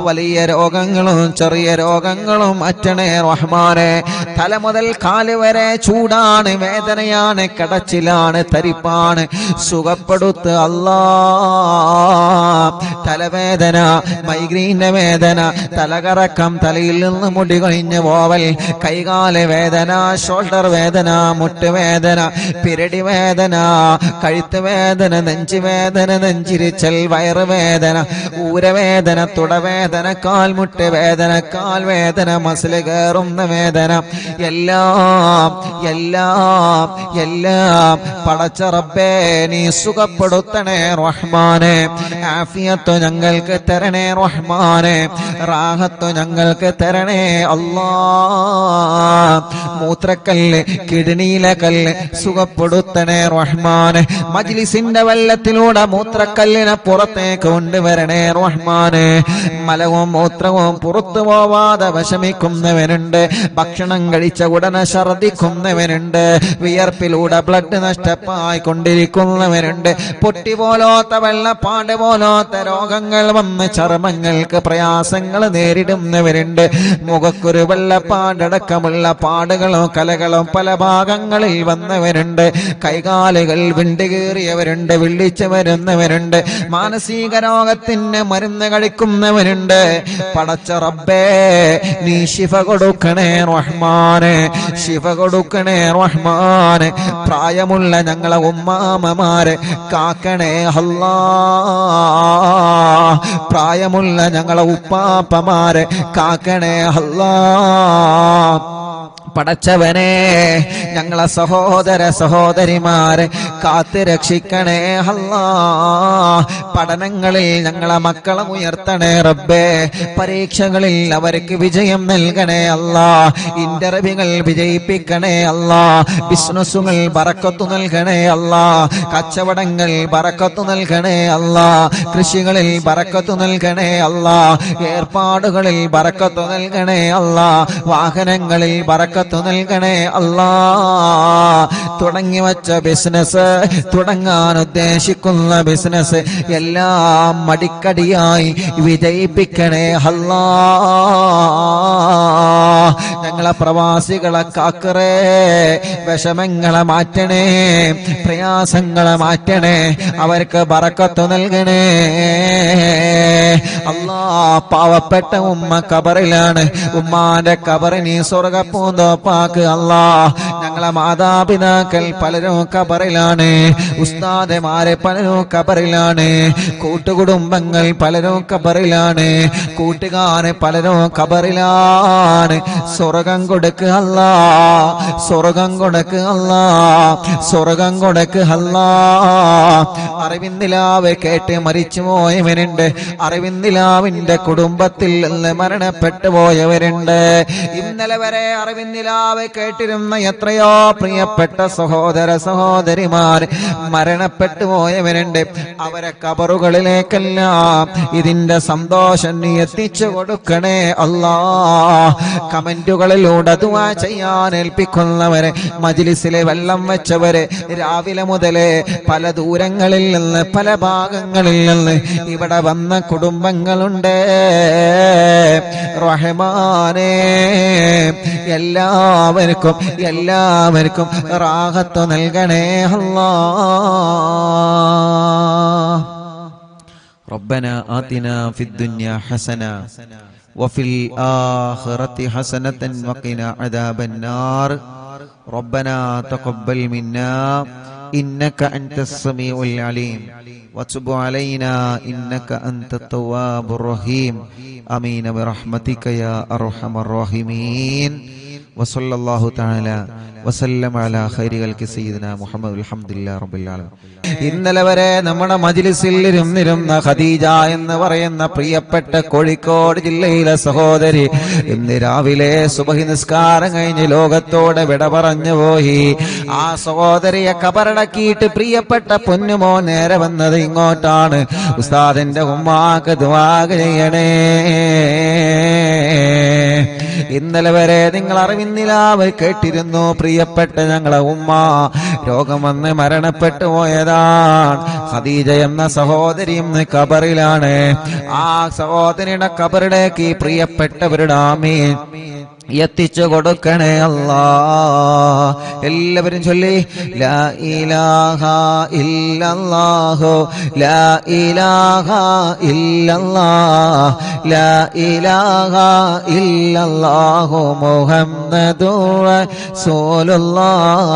വലിയ രോഗങ്ങളും ചെറിയ രോഗങ്ങളും മാറ്റണേ റഹ്മാനെ. തല മുതൽ കാല് വരെ ചൂടാണ്, വേദനയാണ്, കടച്ചിലാണ്, തരിപ്പാണ്, സുഖപ്പെടുത്ത് അല്ലാ. തലവേദന, മൈഗ്രീന്റെ വേദന, തലകറക്കം, തലയിൽ നിന്ന് മുടി കൊഴിഞ്ഞ് പോവൽ, കൈകാല് വേദന, ഷോൾഡർ വേദന, മുട്ടുവേദന, പിരടി വേദന, കഴുത്ത് വേദന, നെഞ്ചുവേദന, നെഞ്ചിരിച്ചൽ, വയറുവേദന, ഊരവേദന, തുടവേദന, കാൽമുട്ട് വേദന, കാൽവേദന, മസിൽ കയറുന്ന വേദന, എല്ലാം എല്ലാം എല്ലാം പടച്ച റബ്ബേ നീ സുഖപ്പെടുത്തണേ റഹ്മാനെ. ആഫിയത്ത് ഞങ്ങൾക്ക് തരണേ റഹ്മാനെ, റാഹത്ത് ഞങ്ങൾക്ക് തരണേ അല്ലാ. മൂത്രക്കല്ല്, കിഡ്നിയിലെ കല്ല് സുഖപ്പെടുത്തണേ റഹ്മാനെ. മജ്ലിസിന്റെ വെള്ളത്തിലൂടെ മൂത്രക്കല്ലിനെ പുറത്തേക്ക് കൊണ്ടുവരണേ റഹ്മാനെ. മലവും മൂത്രവും പുറത്തു പോവാതെ വിഷമിക്കുന്നവനുണ്ട്, ഭക്ഷണം കഴിച്ച ഉടനെ ഛർദിക്കുന്നവനുണ്ട്, വിയർപ്പിലൂടെ ബ്ലഡ് നഷ്ടമായി കൊണ്ടിരിക്കുന്നവരുണ്ട്, പൊട്ടി പോലോത്ത വെള്ളപ്പാട് പോലോത്ത രോഗങ്ങൾ വന്ന് ചർമ്മങ്ങൾക്ക് പ്രയാസങ്ങൾ നേരിടുന്നവരുണ്ട്, മുഖക്കൊരു വെള്ളപ്പാടടക്കമുള്ള പാടുകളോ കലകളോ പല ഭാഗങ്ങളിൽ വന്നവരുണ്ട്, കൈകാലുകൾ വിണ്ടുകീറിയവരുണ്ട്, വിളിച്ചു വരുന്നവരുണ്ട്, മാനസിക രോഗത്തിന് മരുന്ന് കഴിക്കുന്നവരുണ്ട്. പടച്ച റബ്ബേ നീ ശിഫ കൊടുക്കണേ റഹ്മാനെ, ശിഫ കൊടുക്കണേ റഹ്മാനെ. പ്രായമുള്ള ഞങ്ങളെ ഉമ്മാമമാരെ കാക്കണേ അല്ലാ. പ്രായമുള്ള ഞങ്ങളെ ഉപ്പാപ്പമാരെ കാക്കണേ അല്ലാ. പടച്ചവനെ ഞങ്ങളെ സഹോദര സഹോദരിമാരെ കാത്ത് രക്ഷിക്കണേ അല്ലാ. പഠനങ്ങളിൽ ഞങ്ങളെ മക്കളെ ഉയർത്തണേ റബ്ബേ. പരീക്ഷകളിൽ അവർക്ക് വിജയം നൽകണേ അല്ലാ. ഇന്റർവ്യൂകൾ വിജയിപ്പിക്കണേ അല്ലാ. ബിസിനസ്സുകൾ ബറക്കത്ത് നൽകണേ അല്ലാ. കച്ചവടങ്ങൾ ബറക്കത്ത് നൽകണേ അല്ലാ. കൃഷികളിൽ ബറക്കത്ത് നൽകണേ അല്ലാ. ഏർപ്പാടുകളിൽ ബറക്കത്ത് നൽകണേ അല്ലാ. വാഹനങ്ങളിൽ ബറക്കത്ത് ബറക്കത്ത് നൽകണേ അല്ലാ. തുടങ്ങി വച്ച ബിസിനസ്, തുടങ്ങാൻ ഉദ്ദേശിക്കുന്ന ബിസിനസ് എല്ലാം മടിക്കടിയായി വിജയിപ്പിക്കണേ അല്ലാ. ഞങ്ങളെ പ്രവാസികളെ കാക്കറേ, വിഷമങ്ങളെ മാറ്റണേ, പ്രയാസങ്ങളെ മാറ്റണേ, അവർക്ക് ബറക്കത്ത് നൽകണേ അല്ലാ. പാവപ്പെട്ട ഉമ്മ കബറിലാണ്, ഉമ്മാന്റെ കബറിനി സ്വർഗപ്പൂന്തോപ്പാക്ക് അല്ലാ. ഞങ്ങളെ മാതാപിതാക്കൾ പലരും കബറിലാണ്, ഉസ്താദമാരെ പലരും കബറിലാണ്, കൂട്ടുകുടുംബങ്ങൾ പലരും കബറിലാണ്, കൂട്ടുകാരെ പലരും കബറിലാണ്. സ്വർഗം കൊടുക്ക് അല്ലാ, സ്വർഗം കൊടുക്ക് അല്ലാ, സ്വർഗം കൊടുക്ക് അല്ലാ. അറിവിന്ദിലാവ് കേട്ട് മരിച്ചു പോയവരുണ്ട്, അറിവിന്ദിലാവിന്റെ കുടുംബത്തിൽ നിന്ന് മരണപ്പെട്ടു പോയവരുണ്ട്. ഇന്നലെ വരെ അറിവിന്ദിലാവ് കേട്ടിരുന്ന എത്രയോ പ്രിയപ്പെട്ട സഹോദര സഹോദരിമാർ മരണപ്പെട്ടു പോയവരുണ്ട്. അവരെ കബറുകളിലേക്കെല്ലാം ഇതിന്റെ സന്തോഷം നീ എത്തിച്ചു കൊടുക്കണേ അല്ലാ. കമന്റുകളിലൂടെ ദുആ ചെയ്യാൻ ഏൽപ്പിക്കുന്നവരെ, മജ്ലിസിലെ വെള്ളം വെച്ചവരെ, രാവിലെ മുതലേ പല ദൂരങ്ങളിൽ നിന്ന് പല ഭാഗങ്ങളിൽ നിന്ന് ഇവിടെ വന്ന കുടുംബങ്ങളുണ്ട്. റഹ്മാനേ, എല്ലാവർക്കും എല്ലാവർക്കും റാഹത്ത് നൽകണേ അല്ലാ. ربنا آتنا في الدنيا حسنة وفي الآخرة حسنة وقنا عذاب النار. ربنا تقبل منا إنك أنت السميع العليم وتب علينا إنك أنت التواب الرحيم. آمين برحمتك يا أرحم الراحمين. وصلى الله تعالى وسلم على خير خلق سيدنا محمد الحمد لله رب العالمين. ഇന്നലെ വരെ നമ്മുടെ മജ്ലിസിൽ ഇരുന്നിരുന്ന ഖദീജ എന്ന് പറയുന്ന പ്രിയപ്പെട്ട കോഴിക്കോട് ജില്ലയിലെ സഹോദരി ഇന്ന് രാവിലെ സുബഹി നിസ്കാരം കഴിഞ്ഞ് ലോകത്തോടെ വിട പറഞ്ഞു പോയി. ആ സഹോദരിയെ കബറടക്കിയിട്ട് പ്രിയപ്പെട്ട പൊന്നുമോ നേരെ വന്നത് ഇങ്ങോട്ടാണ്. ഉസ്താദിന്റെ ഉമ്മാക്ക് ദുആ ചെയ്യണേ. ഇന്നലെ വരെ നിങ്ങൾ അറിവിന്നിലാവ് കേട്ടിരുന്നു, പ്രിയപ്പെട്ട ഞങ്ങളെ ഉമ്മ രോഗം വന്ന് മരണപ്പെട്ടു പോയതാണ്. ഖദീജ എന്ന സഹോദരി ഇന്ന് കബറിലാണ്. ആ സഹോദരിയുടെ കബറിലേക്ക് പ്രിയപ്പെട്ടവരുടെ ആമീൻ എത്തിച്ചു കൊടുക്കണേ അല്ലാ. എല്ലാവരും ചൊല്ലി ലാ ഇലാഹ ഇല്ലല്ലാഹു ലാ ഇലാഹ ഇല്ലല്ലാഹ് ലാ ഇലാഹ ഇല്ലല്ലാഹു മുഹമ്മദുർ റസൂലുള്ളാഹ്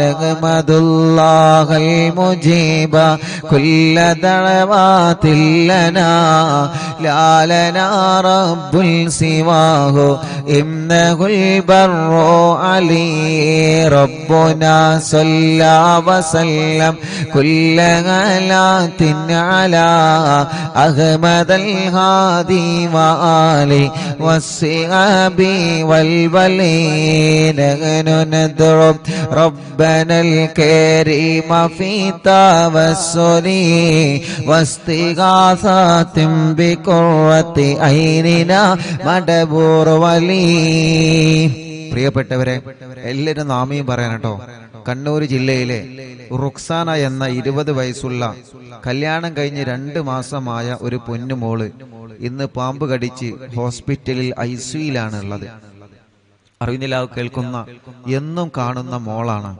നഹ്മദുല്ലാഹൽ മുജീബ കുല്ല ദഅവാതിൽ ലനാ ലാ ലനാ റബ്ബുൽ സിവാഹു إنه البر علي ربنا صلى وسلم كل غلات على أحمد الهادي وآله والصحاب والولين. نحن ندعو ربنا الكريم في توسل واستغاثة بقرة عيننا مدبور ولي. പ്രിയപ്പെട്ടവരെ, എല്ലാവരും നാമീം പറയാൻ കേട്ടോ. കണ്ണൂർ ജില്ലയിലെ റുക്സാന എന്ന 20 വയസ്സുള്ള കല്യാണം കഴിഞ്ഞ് 2 മാസമായ ഒരു പൊന്നുമോള് ഇന്ന് പാമ്പ് കടിച്ച് ഹോസ്പിറ്റലിൽ ICUയിലാണ് ഉള്ളത്. അറിവിനിലാവ് കേൾക്കുന്ന എന്നും കാണുന്ന മോളാണ്.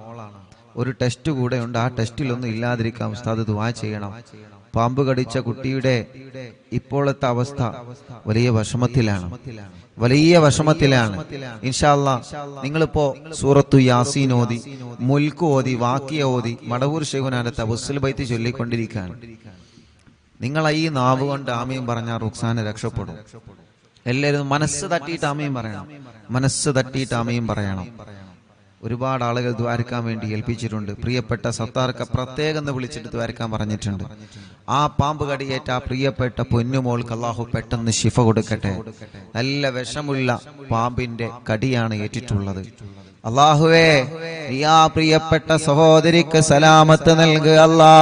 ഒരു ടെസ്റ്റ് കൂടെ ഉണ്ട്. ആ ടെസ്റ്റിലൊന്നും ഇല്ലാതിരിക്കാം. ഉസ്താദ് ദുആ ചെയ്യണം. പാമ്പ് കടിച്ച കുട്ടിയുടെ ഇപ്പോഴത്തെ അവസ്ഥ വലിയ വിഷമത്തിലാണ്, വലിയ വിഷമത്തിലാണ്. ഇൻഷാ അല്ലാഹ് നിങ്ങളിപ്പോ സൂറത്തു യാസീൻ ഓതി, മുൽക്ക് ഓതി, വാക്കിയ ഓതി, മടവൂർ ശൈഖുനാന്റെ തവസ്സുൽ ബൈത്ത് ചൊല്ലിക്കൊണ്ടിരിക്കുകയാണ്. നിങ്ങൾ ഈ നാവ് കൊണ്ട് ആമീൻ പറഞ്ഞാൽ റുക്സാന രക്ഷപ്പെടും. എല്ലാവരും മനസ്സ് തട്ടിയിട്ട് ആമീൻ പറയണം, മനസ്സ് തട്ടിയിട്ട് ആമീൻ പറയണം. ഒരുപാട് ആളുകൾ ദ്വാരക്കാൻ വേണ്ടി ഏൽപ്പിച്ചിട്ടുണ്ട്. പ്രിയപ്പെട്ട സത്താർക്ക് പ്രത്യേകം വിളിച്ചിട്ട് ദ്വാരക്കാൻ പറഞ്ഞിട്ടുണ്ട്. ആ പാമ്പ് കടിയേറ്റ ആ പ്രിയപ്പെട്ട പൊന്നുമോൾക്ക് അല്ലാഹു പെട്ടെന്ന് ശിഫ കൊടുക്കട്ടെ. നല്ല വിഷമുള്ള പാമ്പിന്റെ കടിയാണ് ഏറ്റിട്ടുള്ളത്. അല്ലാഹുവേ, നീ ആ പ്രിയപ്പെട്ട സഹോദരിക്ക് സലാമത്ത് നൽകുക അല്ലാ.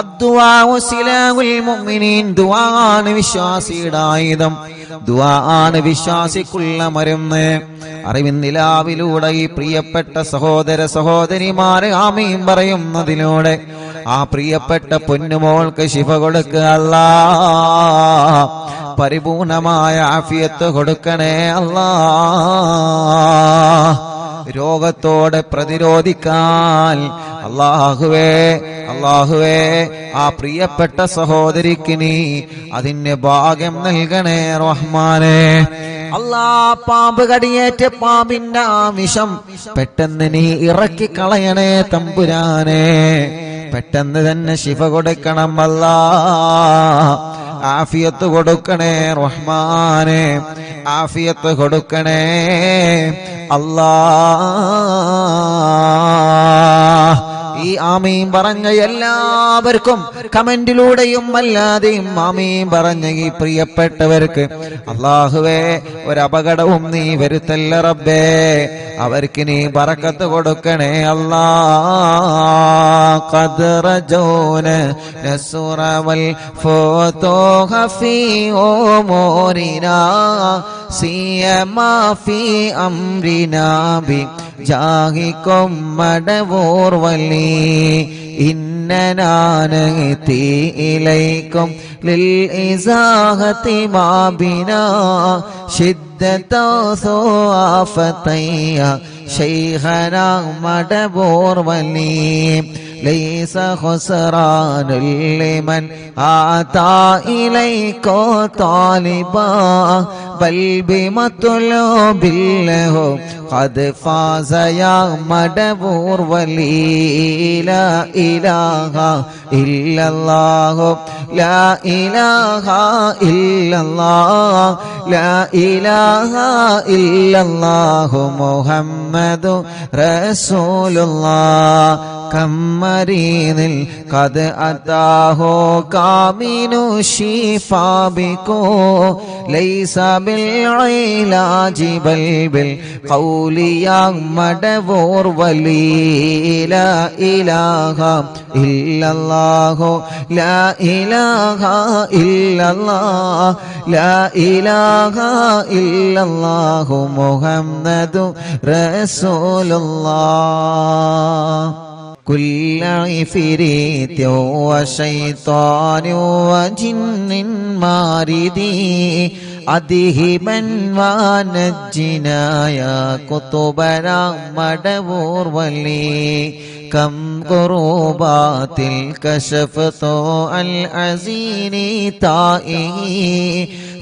അദ്ദുആഉ സിലാഹുൽ മുഅ്മിനീൻ, ദുആണ് വിശ്വാസിയുടെ ആയുധം, ദുആണ് വിശ്വാസിക്കുള്ള മരുന്ന്. അറിവിൻ നിലാവിലൂടെ ഈ പ്രിയപ്പെട്ട സഹോദര സഹോദരിമാരെ ആമീൻ പറയുന്നതിലൂടെ ആ പ്രിയപ്പെട്ട പൊന്നുമോൾക്ക് ശിഫ കൊടുക്കുക അല്ലാഹ്. പരിപൂർണമായ ആഫിയത്ത് കൊടുക്കണേ അല്ലാഹ്. രോഗത്തോടെ പ്രതിരോധിക്കാൻ അല്ലാഹുവേ ആ പ്രിയപ്പെട്ട സഹോദരിക്ക് നീ അതിന് ഭാഗ്യം നൽകണേ റഹ്മാനേ. പാമ്പ് കടിയേറ്റ പാമ്പിന്റെ ആമിഷം പെട്ടെന്ന് നീ ഇറക്കി കളയണേ തമ്പുരാനെ. പെട്ടെന്ന് തന്നെ ശിഫ കൊടുക്കണം അല്ലാഹ്. ആഫിയത്ത് കൊടുക്കണേ റഹ്മാനെ, ആഫിയത്ത് കൊടുക്കണേ അല്ലാഹ്. ഈ ആമീൻ പറഞ്ഞ എല്ലാവർക്കും കമന്റിലൂടെയും അല്ലാതെയും ആമീൻ പറഞ്ഞ ഈ പ്രിയപ്പെട്ടവർക്ക് അല്ലാഹുവേ ഒരപകടവും നീ വരുത്തല്ല റബ്ബേ. അവർക്ക് നീ ബറക്കത്ത് കൊടുക്കണേ അല്ലാഹ്. ഖദ്റജൂന നസ്റവൽ ഫതൂഹ ഫീ ഉമൂരിനാ സിയമാ ഫീ അംരിനാ ബി ജാഹികും മടവൂർ വലി ഇന്നനാ നഅതി ഇലൈകും ലിൽ ഇസാഹതി മാ ബിനാ ശിദ്ദത സുആഫതയ ശൈഖനാ മടവൂർ വലി ലൈസ ഖുസ്റാനുൽ ലിമൻ ആതാ ഇലൈക താലിബാ ബൽ ബിമത്ലൂബിൽ ലഹു ഖദ് ഫാസ യാ മടവൂർ വലി ലാ ഇലാഹ ഇല്ലല്ലാഹു ലാ ഇലാഹ ഇല്ലല്ലാഹ് ലാ ഇലാഹ ഇല്ലല്ലാഹു മുഹമ്മദു റസൂലുള്ളാഹ്. കമ്മരീനിൽ ഖദ് അതാഹു കാമിനു ശിഫാ ബികോ ലൈസ ബിൽ ഇലാജി ബൽ ബിൽ ഖൗലി യാ മടവൂർ വലി ലാ ഇലാഹ ഇല്ലല്ലാഹു ലാ ഇലാഹ ഇല്ലല്ലാഹ് ലാ ഇലാഹ ഇല്ലല്ലാഹു മുഹമ്മദു റസൂലുള്ളാഹ്. كل عفريت وشيطان وجن ماردي أذهبا ونجنا يا قطبنا مدبور ولي كم قربات الكشفت العزين تائه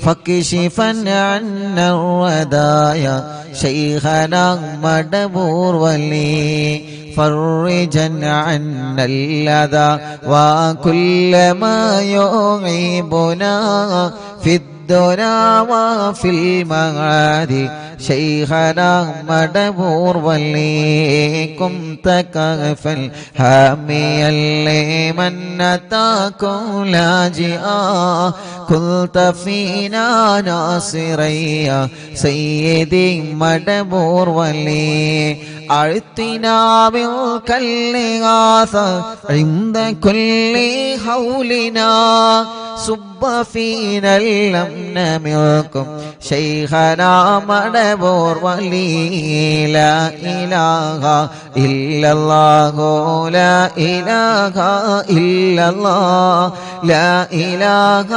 فكشفا عنا الردايا شيخنا مدبور ولي فرجا عنا الأذى وكل ما يعيبنا في الدنيا وفي المعاد شيخنا مدبور وليكم تكفل حاميا لمن أتاكم لاجئا كنت فينا ناصريا سيدي مدبور ولي أعطنا منك الإغاثة عند كل حولنا صب فينا الأمن منكم شيخنا مدبور ولي لا إله إلا الله لا إله إلا الله لا إله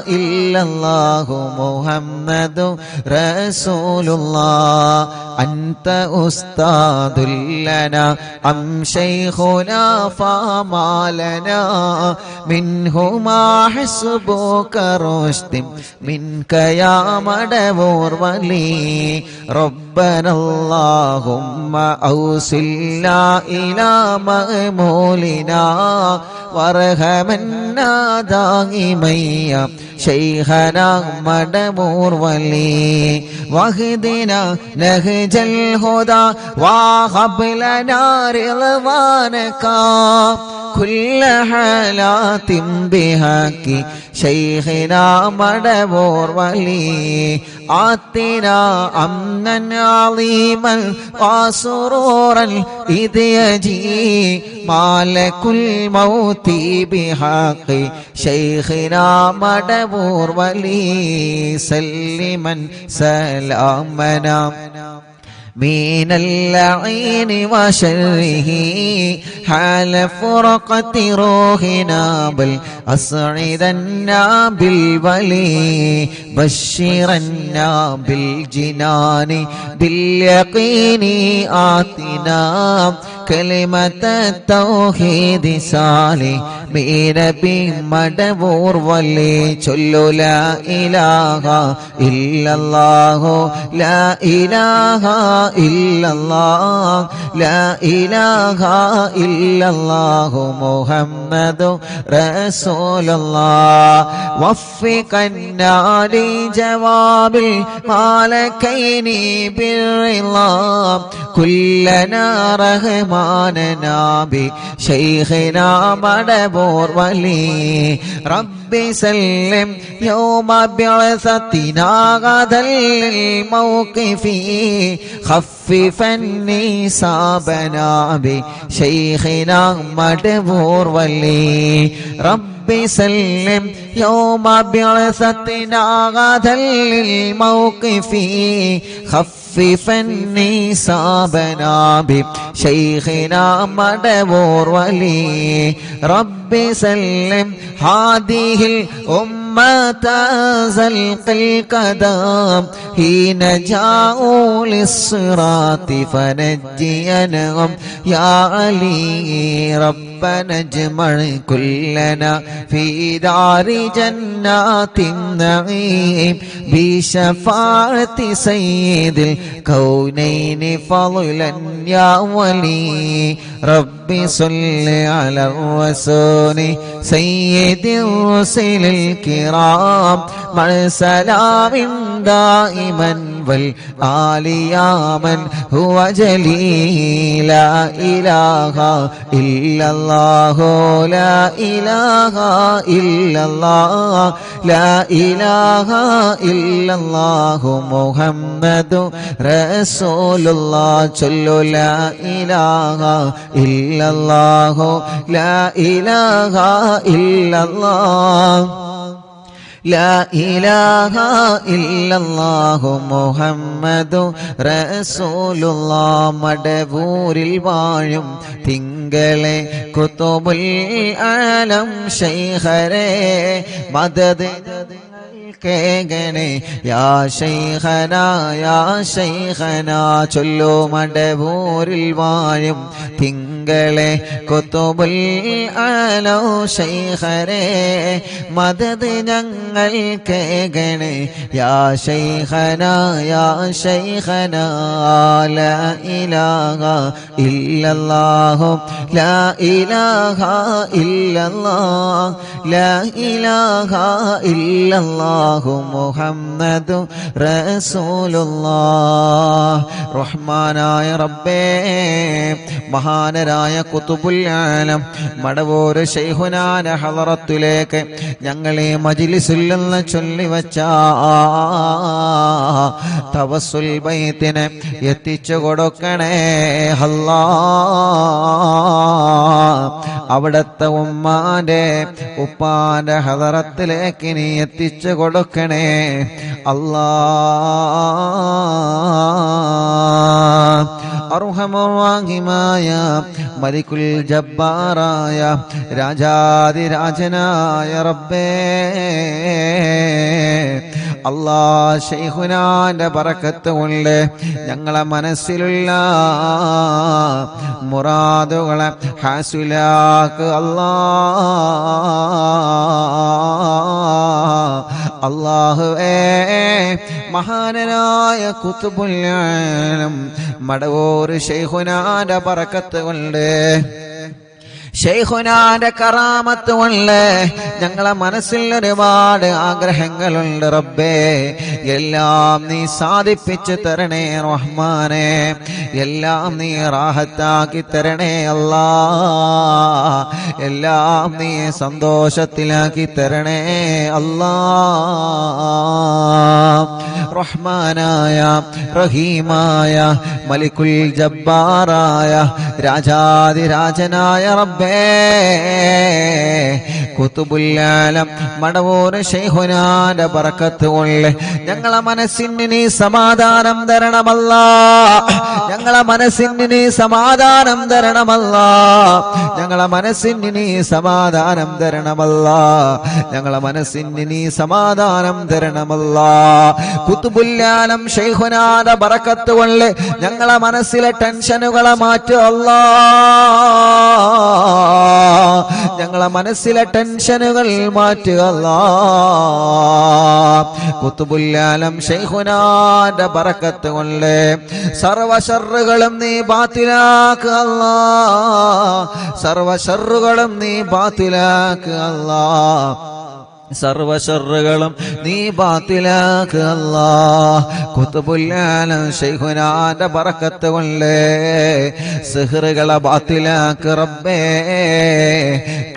إلا الله محمد رسول الله. أنت أستاذ لنا أم شيخنا فما لنا منهما حسبك رشد منك يا مدبور ولي ربنا اللهم أوصلنا إلى مأمولنا وارحمنا دائما يا شيخنا مدبور ولي واهدنا نهج الهدى وهب لنا رضوانك كل حالات بحق شيخنا مدبور ولي آتنا أمنا عظيما وسرورا إذ يجي مالك الموت بحق شيخنا مدبور ولي سلما سلامنا من اللعين وشره حال فرقة روحنا بل أسعدنا بالولي بشرنا بالجنان باليقين آتنا كلمة التوحيد صالح بنبي مدبور ولي چلو لا إله إلا الله لا إله إلا الله لا إله إلا الله محمد رسول الله وفقنا لجواب المالكين بالرضا كلنا رحماننا بشيخنا مدبور ولي ربي سلم يوم بعثتنا غدا للموقف خففني صابنا بشيخنا مدبور ولي ربي سلم يوم بعثتنا غدا للموقف خففني صابنا بشيخنا مدبور ولي ربي سلم هذه الأمة زلق القدم حين جاءوا للصراط فنجينهم يا علي ربنا اجمع كلنا في دار جنات النعيم بشفاعة سيد الكونين فضلا يا ولي ربي صل على الرسول سيد الرسل الكرام مع سلام دائما والآل يا من هو جليل لا إله إلا الله لا إله إلا الله لا إله إلا الله محمد رسول الله صلوا لا إله إلا الله لا إله إلا الله لا إله إلا الله محمد رسول الله മടവൂരിൽ വാഴും തിങ്കളെ കുതുബുൽ ആലം ശൈഖരേ മദദ് കേഗണേ യാ ശൈഖന ചൊല്ലു മടവൂരിൽ വാഴും തിങ്കളെ കുതുബുൽ ആലം ശൈഖരേ മദദ് ഞങ്ങൾ കേഗണേ യാ ശൈഖന ലാ ഇലാഹ ഇല്ലല്ലാഹു ലാ ഇലാഹ ഇല്ലല്ലാഹ് ലാ ഇലാഹ ഇല്ലല്ലാഹു മുഹമ്മദു റസൂലുള്ളാഹ് റഹ്മാനായ റബ്ബേ മഹാനരായ ഖുതുബുൽ ആലം മടവൂർ ശൈഖുനാന്റെ ഹളറത്തിലേക്ക് ഞങ്ങളെ മജ്ലിസിൽ നിന്ന് ചൊല്ലിവച്ച തവസ്സുൽ ബൈത്തിനെ എത്തിച്ചു കൊടുക്കണേ അല്ലാഹ് അവിടത്തെ ഉമ്മാന്റെ ഉപ്പാന്റെ ഹളറത്തിലേക്ക് നീ എത്തിച്ചു കൊടുക്കണേ അല്ലാഹ് അർഹമുർ-റഹീമായ മലിക്കുൽ ജബ്ബാറായ രാജാതിരാജനായ റബ്ബേ അല്ലാഹ് ശൈഖുനാന്റെ ബറക്കത്ത് കൊണ്ട് ഞങ്ങളെ മനസ്സിലുള്ള മുറാദുകളെ ഹാസിലാക്ക് അല്ലാഹുവേ മഹാനനായ ഖുതുബുൽ ആലം മടവൂർ ശൈഖുനാന്റെ ബറക്കത്ത് കൊണ്ട് ശൈഖുനാന്റെ കറാമത്ത് കൊണ്ട് ഞങ്ങളെ മനസ്സിൽ ഒരുപാട് ആഗ്രഹങ്ങളുണ്ട് റബ്ബേ എല്ലാം നീ സാധിപ്പിച്ചു തരണേ റഹ്മാനെ എല്ലാം നീ റാഹത്താക്കി തരണേ അല്ലാഹ് എല്ലാം നീ സന്തോഷത്തിലാക്കി തരണേ അല്ലാഹ് റഹ്മാനായ റഹീമായ മലിക്കുൽ ജബ്ബാറായ രാജാതിരാജനായ റബ്ബേ കുതുബുൽ ആലം മടവൂർ ശൈഖുനാന്റെ ബറക്കത്ത് കൊണ്ട് ഞങ്ങളെ മനസ്സിന് നീ സമാധാനം തരണമല്ലാ. ഞങ്ങളെ മനസ്സിന് നീ സമാധാനം തരണമല്ലാ. ഞങ്ങളെ മനസ്സിന് നീ സമാധാനം തരണമല്ലാ. ഞങ്ങളെ മനസ്സിന് നീ സമാധാനം തരണമല്ലാ. കുതുബുൽ ആലം ശൈഖുനാന്റെ ബറക്കത്ത് കൊണ്ട് ഞങ്ങളെ മനസ്സിലെ ടെൻഷനുകളെ മാറ്റുക അല്ലാ. ഞങ്ങളെ മനസ്സിലെ ടെൻഷനുകൾ മാറ്റുക അല്ലാ. കുതുബുൽ ആലം ശൈഖുനാന്റെ ബറക്കത്ത് കൊണ്ട് സർവ ശർറുകളും നീ ബാത്തിലാക്കുക അല്ലാ. സർവ ശർറുകളും നീ ബാത്തിലാക്കുക അല്ലാ. സർവ ശർറുകളും നീ ബാത്തിലാക്കുക അല്ലാ. കുതുബുൽ ആലം ശൈഖുനാന്റെ ബറക്കത്ത് കൊണ്ട് സിഹ്റുകളെ ബാത്തിലാക്കുക റബ്ബേ.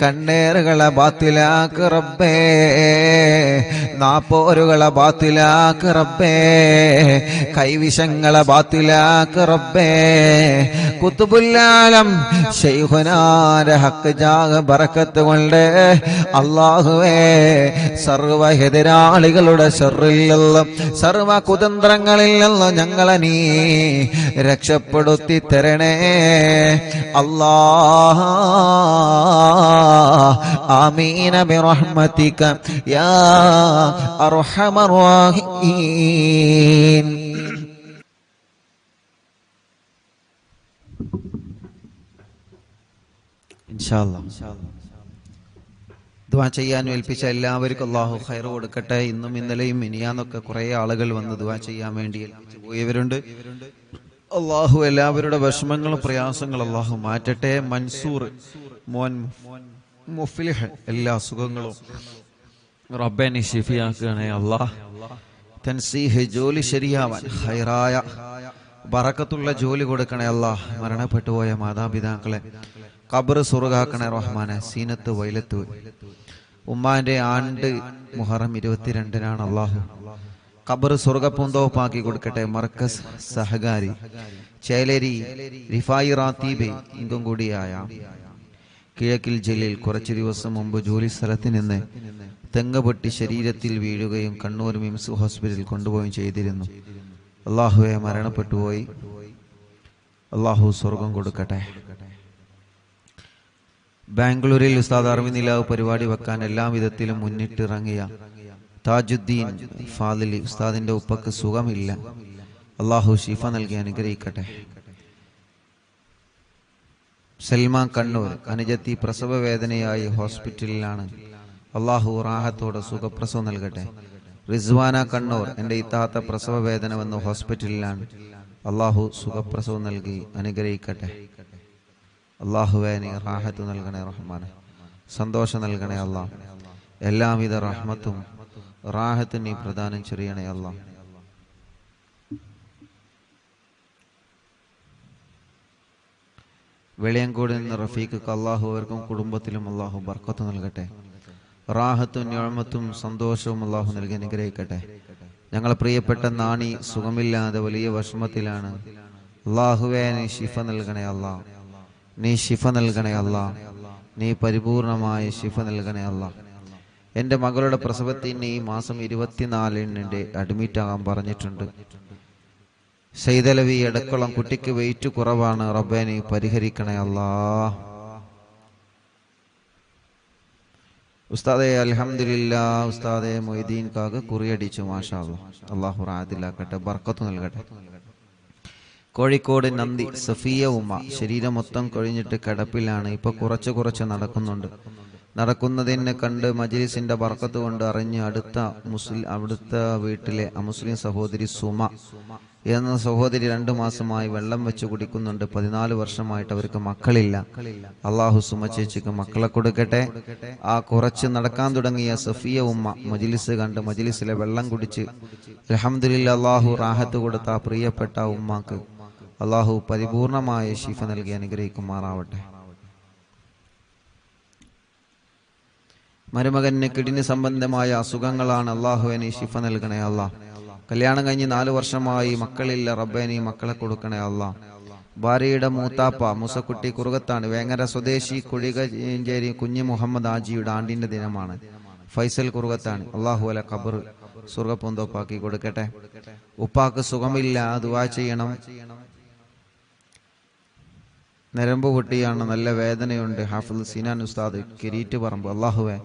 കണ്ണേറുകളെ ബാത്തിലാക്കുക റബ്ബേ. നാപ്പോരുകളെ ബാത്തിലാക്കുക റബ്ബേ. കൈവിഷങ്ങളെ ബാത്തിലാക്കുക റബ്ബേ. കുതുബുൽ ആലം ശൈഖുനാന്റെ ഹക്ക് ജാഗ ബറക്കത്ത് കൊണ്ട് അല്ലാഹുവേ സർവ എതിരാളികളുടെ ശർറിൽ നിന്നും സർവ കുതന്ത്രങ്ങളിൽ നിന്നും ഞങ്ങളെ നീ രക്ഷപ്പെടുത്തി തരണേ അല്ലാഹ്. ആമീന ബിറഹ്മതിക യാ അർഹമർ റഹീം. ഇൻഷാ അല്ലാഹ് ദുആ ചെയ്യാൻ ഏൽപ്പിച്ച എല്ലാവർക്കും അല്ലാഹു ഖൈർ കൊടുക്കട്ടെ. ഇന്നും ഇന്നലെയും മിനിയാന്നൊക്കെ കുറേ ആളുകൾ വന്ന് ദുആ ചെയ്യാൻ വേണ്ടി ഏൽപ്പിച്ചു പോയവരുണ്ട്. അല്ലാഹു എല്ലാവരുടെ വിഷമങ്ങളും പ്രയാസങ്ങളും അല്ലാഹു മാറ്റട്ടെ. മൻസൂർ മോൻ മുഫ്ലിഹ് എല്ലാ അസുഖങ്ങളും റബ്ബേ നീ ശിഫിയാക്കണേ അല്ലാഹ്. തൻസീഹ് ജോലി ശരിയാവാൻ ഖൈറായ ബറക്കത്തുള്ള ജോലി കൊടുക്കണേ അല്ലാഹ്. മരണപ്പെട്ടു പോയ മാതാപിതാക്കളെ ഖബർ സ്വർഗ്ഗാക്കണേ റഹ്മാനെ. സീനത്ത് വൈലത്ത് ഉമ്മാന്റെ ആണ്ട് മുഹറം 22-നാണ്. അല്ലാഹു ഖബർ സ്വർഗ്ഗപൂന്തോപ്പാക്കി കൊടുക്കട്ടെ. മർക്കസ് സഹകാരി ചേലേരി റിഫായി റാത്തീബ് ഇങ്കും കൂടിയായ കിഴക്കിൽ ജലീൽ കുറച്ചു ദിവസം മുമ്പ് ജോലി സ്ഥലത്ത് നിന്ന് തെങ്ങ് പൊട്ടി ശരീരത്തിൽ വീഴുകയും കണ്ണൂർ മിംസ് ഹോസ്പിറ്റലിൽ കൊണ്ടുപോവുകയും ചെയ്തിരുന്നു. അല്ലാഹുവെ മരണപ്പെട്ടുപോയി. അല്ലാഹു സ്വർഗം കൊടുക്കട്ടെ. ബാംഗ്ലൂരിൽ ഉസ്താദ് അർവിന്ദ് നിലാവ് പരിപാടി വെക്കാൻ എല്ലാ വിധത്തിലും മുന്നിട്ടിറങ്ങിയ താജുദ്ദീൻ ഫാദിലി ഉസ്താദിന്റെ ഉപ്പക്ക് സുഖമില്ല. അല്ലാഹു ശിഫ നൽകി അനുഗ്രഹിക്കട്ടെ. സൽമാൻ കണ്ണൂർ അനുജത്തി പ്രസവ വേദനയായി ഹോസ്പിറ്റലിലാണ്. അല്ലാഹു റാഹത്തോടെ സുഖപ്രസവം നൽകട്ടെ. റിസ്വാന കണ്ണൂർ എൻ്റെ ഇത്താത്ത പ്രസവ വേദന വന്ന് ഹോസ്പിറ്റലിലാണ്. അല്ലാഹു സുഖപ്രസവം നൽകി അനുഗ്രഹിക്കട്ടെ. അല്ലാഹുവേ നീ റാഹത്ത് നൽകണേ റഹ്മാനെ. സന്തോഷം നൽകണേ അല്ലാഹ്. എല്ലാവിധ റഹ്മത്തും റാഹത്തും നീ പ്രദാനം ചെയ്യണേ അല്ലാഹ്. വെളിയങ്കോട് നിന്ന് റഫീഖ് അല്ലാഹു അവർക്കും കുടുംബത്തിലും അല്ലാഹു ബർക്കത്ത് നൽകട്ടെ. റാഹത്തും നിഅമത്തും സന്തോഷവും അല്ലാഹു നൽകി അനുഗ്രഹിക്കട്ടെ. ഞങ്ങളെ പ്രിയപ്പെട്ട നാണി സുഖമില്ലാതെ വലിയ വിഷമത്തിലാണ്. അല്ലാഹുവേ നീ ശിഫ നൽകണേ അല്ലാഹ്. നീ ശിഫ നൽകണേ അല്ലാഹ്. നീ പരിപൂർണമായ ശിഫ നൽകണേ അല്ലാഹ്. എൻ്റെ മകളുടെ പ്രസവത്തിന് ഈ മാസം 24-ന് അഡ്മിറ്റ് ആകാൻ പറഞ്ഞിട്ടുണ്ട്. സൈദലവി എടക്കുളം കുട്ടിക്ക് വെയിറ്റ് കുറവാണ്. റബ്ബേ നീ പരിഹരിക്കണേ അല്ലാഹ്. ഉസ്താദെ അൽഹംദുലില്ലാഹ് ഉസ്താദെ മൊയ്തീൻ കാക കുറിയടിച്ചു മാഷാ അല്ലാഹ്. അല്ലാഹു റാഹത്തിലാക്കട്ടെ, ബർക്കത്ത് നൽകട്ടെ. കോഴിക്കോട് നന്ദി സഫിയ ഉമ്മ ശരീരം മൊത്തം കൊഴിഞ്ഞിട്ട് കിടപ്പിലാണ്. ഇപ്പൊ കുറച്ച് നടക്കുന്നുണ്ട്. നടക്കുന്നതിനെ കണ്ട് മജ്ലിസിന്റെ ബർക്കത്ത് കൊണ്ട് അറിഞ്ഞ് അടുത്ത വീട്ടിലെ അമുസ്ലിം സഹോദരി സുമ എന്ന സഹോദരി 2 മാസമായി വെള്ളം വെച്ച് കുടിക്കുന്നുണ്ട്. 14 വർഷമായിട്ട് അവർക്ക് മക്കളില്ല. അല്ലാഹു സുമ ചേച്ചിക്ക് മക്കളെ കൊടുക്കട്ടെ. ആ കുറച്ച് നടക്കാൻ തുടങ്ങിയ സഫിയ ഉമ്മ മജ്ലിസ് കണ്ട് മജ്ലിസിലെ വെള്ളം കുടിച്ച് അൽഹംദുലില്ലാഹ് അല്ലാഹു റാഹത്ത് കൊടുത്ത ആ പ്രിയപ്പെട്ട ഉമ്മാക്ക് അല്ലാഹു പരിപൂർണമായ ശിഫ നൽകി അനുഗ്രഹിക്കുമാറാവട്ടെ. മരുമകന് കിഡ്നി സംബന്ധമായ അസുഖങ്ങളാണ്. അല്ലാഹുവേ നീ ശിഫ നൽകണേ അല്ലാഹ്. കല്യാണം കഴിഞ്ഞ് 4 വർഷമായി മക്കളില്ല. റബ്ബേ നീ മക്കളെ കൊടുക്കണേ അല്ലാ. ഭാര്യയുടെ മൂത്താപ്പ മുസക്കുട്ടി കുറുകത്താണ്, വേങ്ങര സ്വദേശി കുഴികഞ്ചേരി കുഞ്ഞ് മുഹമ്മദ് ആജിയുടെ ആണ്ടിന്റെ ദിനമാണ്. ഫൈസൽ കുറുകത്താണ്. അള്ളാഹു അല ഖബർ സ്വർഗ്ഗപൂന്തോപ്പാക്കി കൊടുക്കട്ടെ. ഉപ്പാക്ക് സുഖമില്ല, ദുആ ചെയ്യണം. നരമ്പ് പൊട്ടിയാണ്, നല്ല വേദനയുണ്ട്. ഹാഫിദ് സിനാൻ ഉസ്താദ് കിരീറ്റ് പറമ്പ്. അള്ളാഹുവേ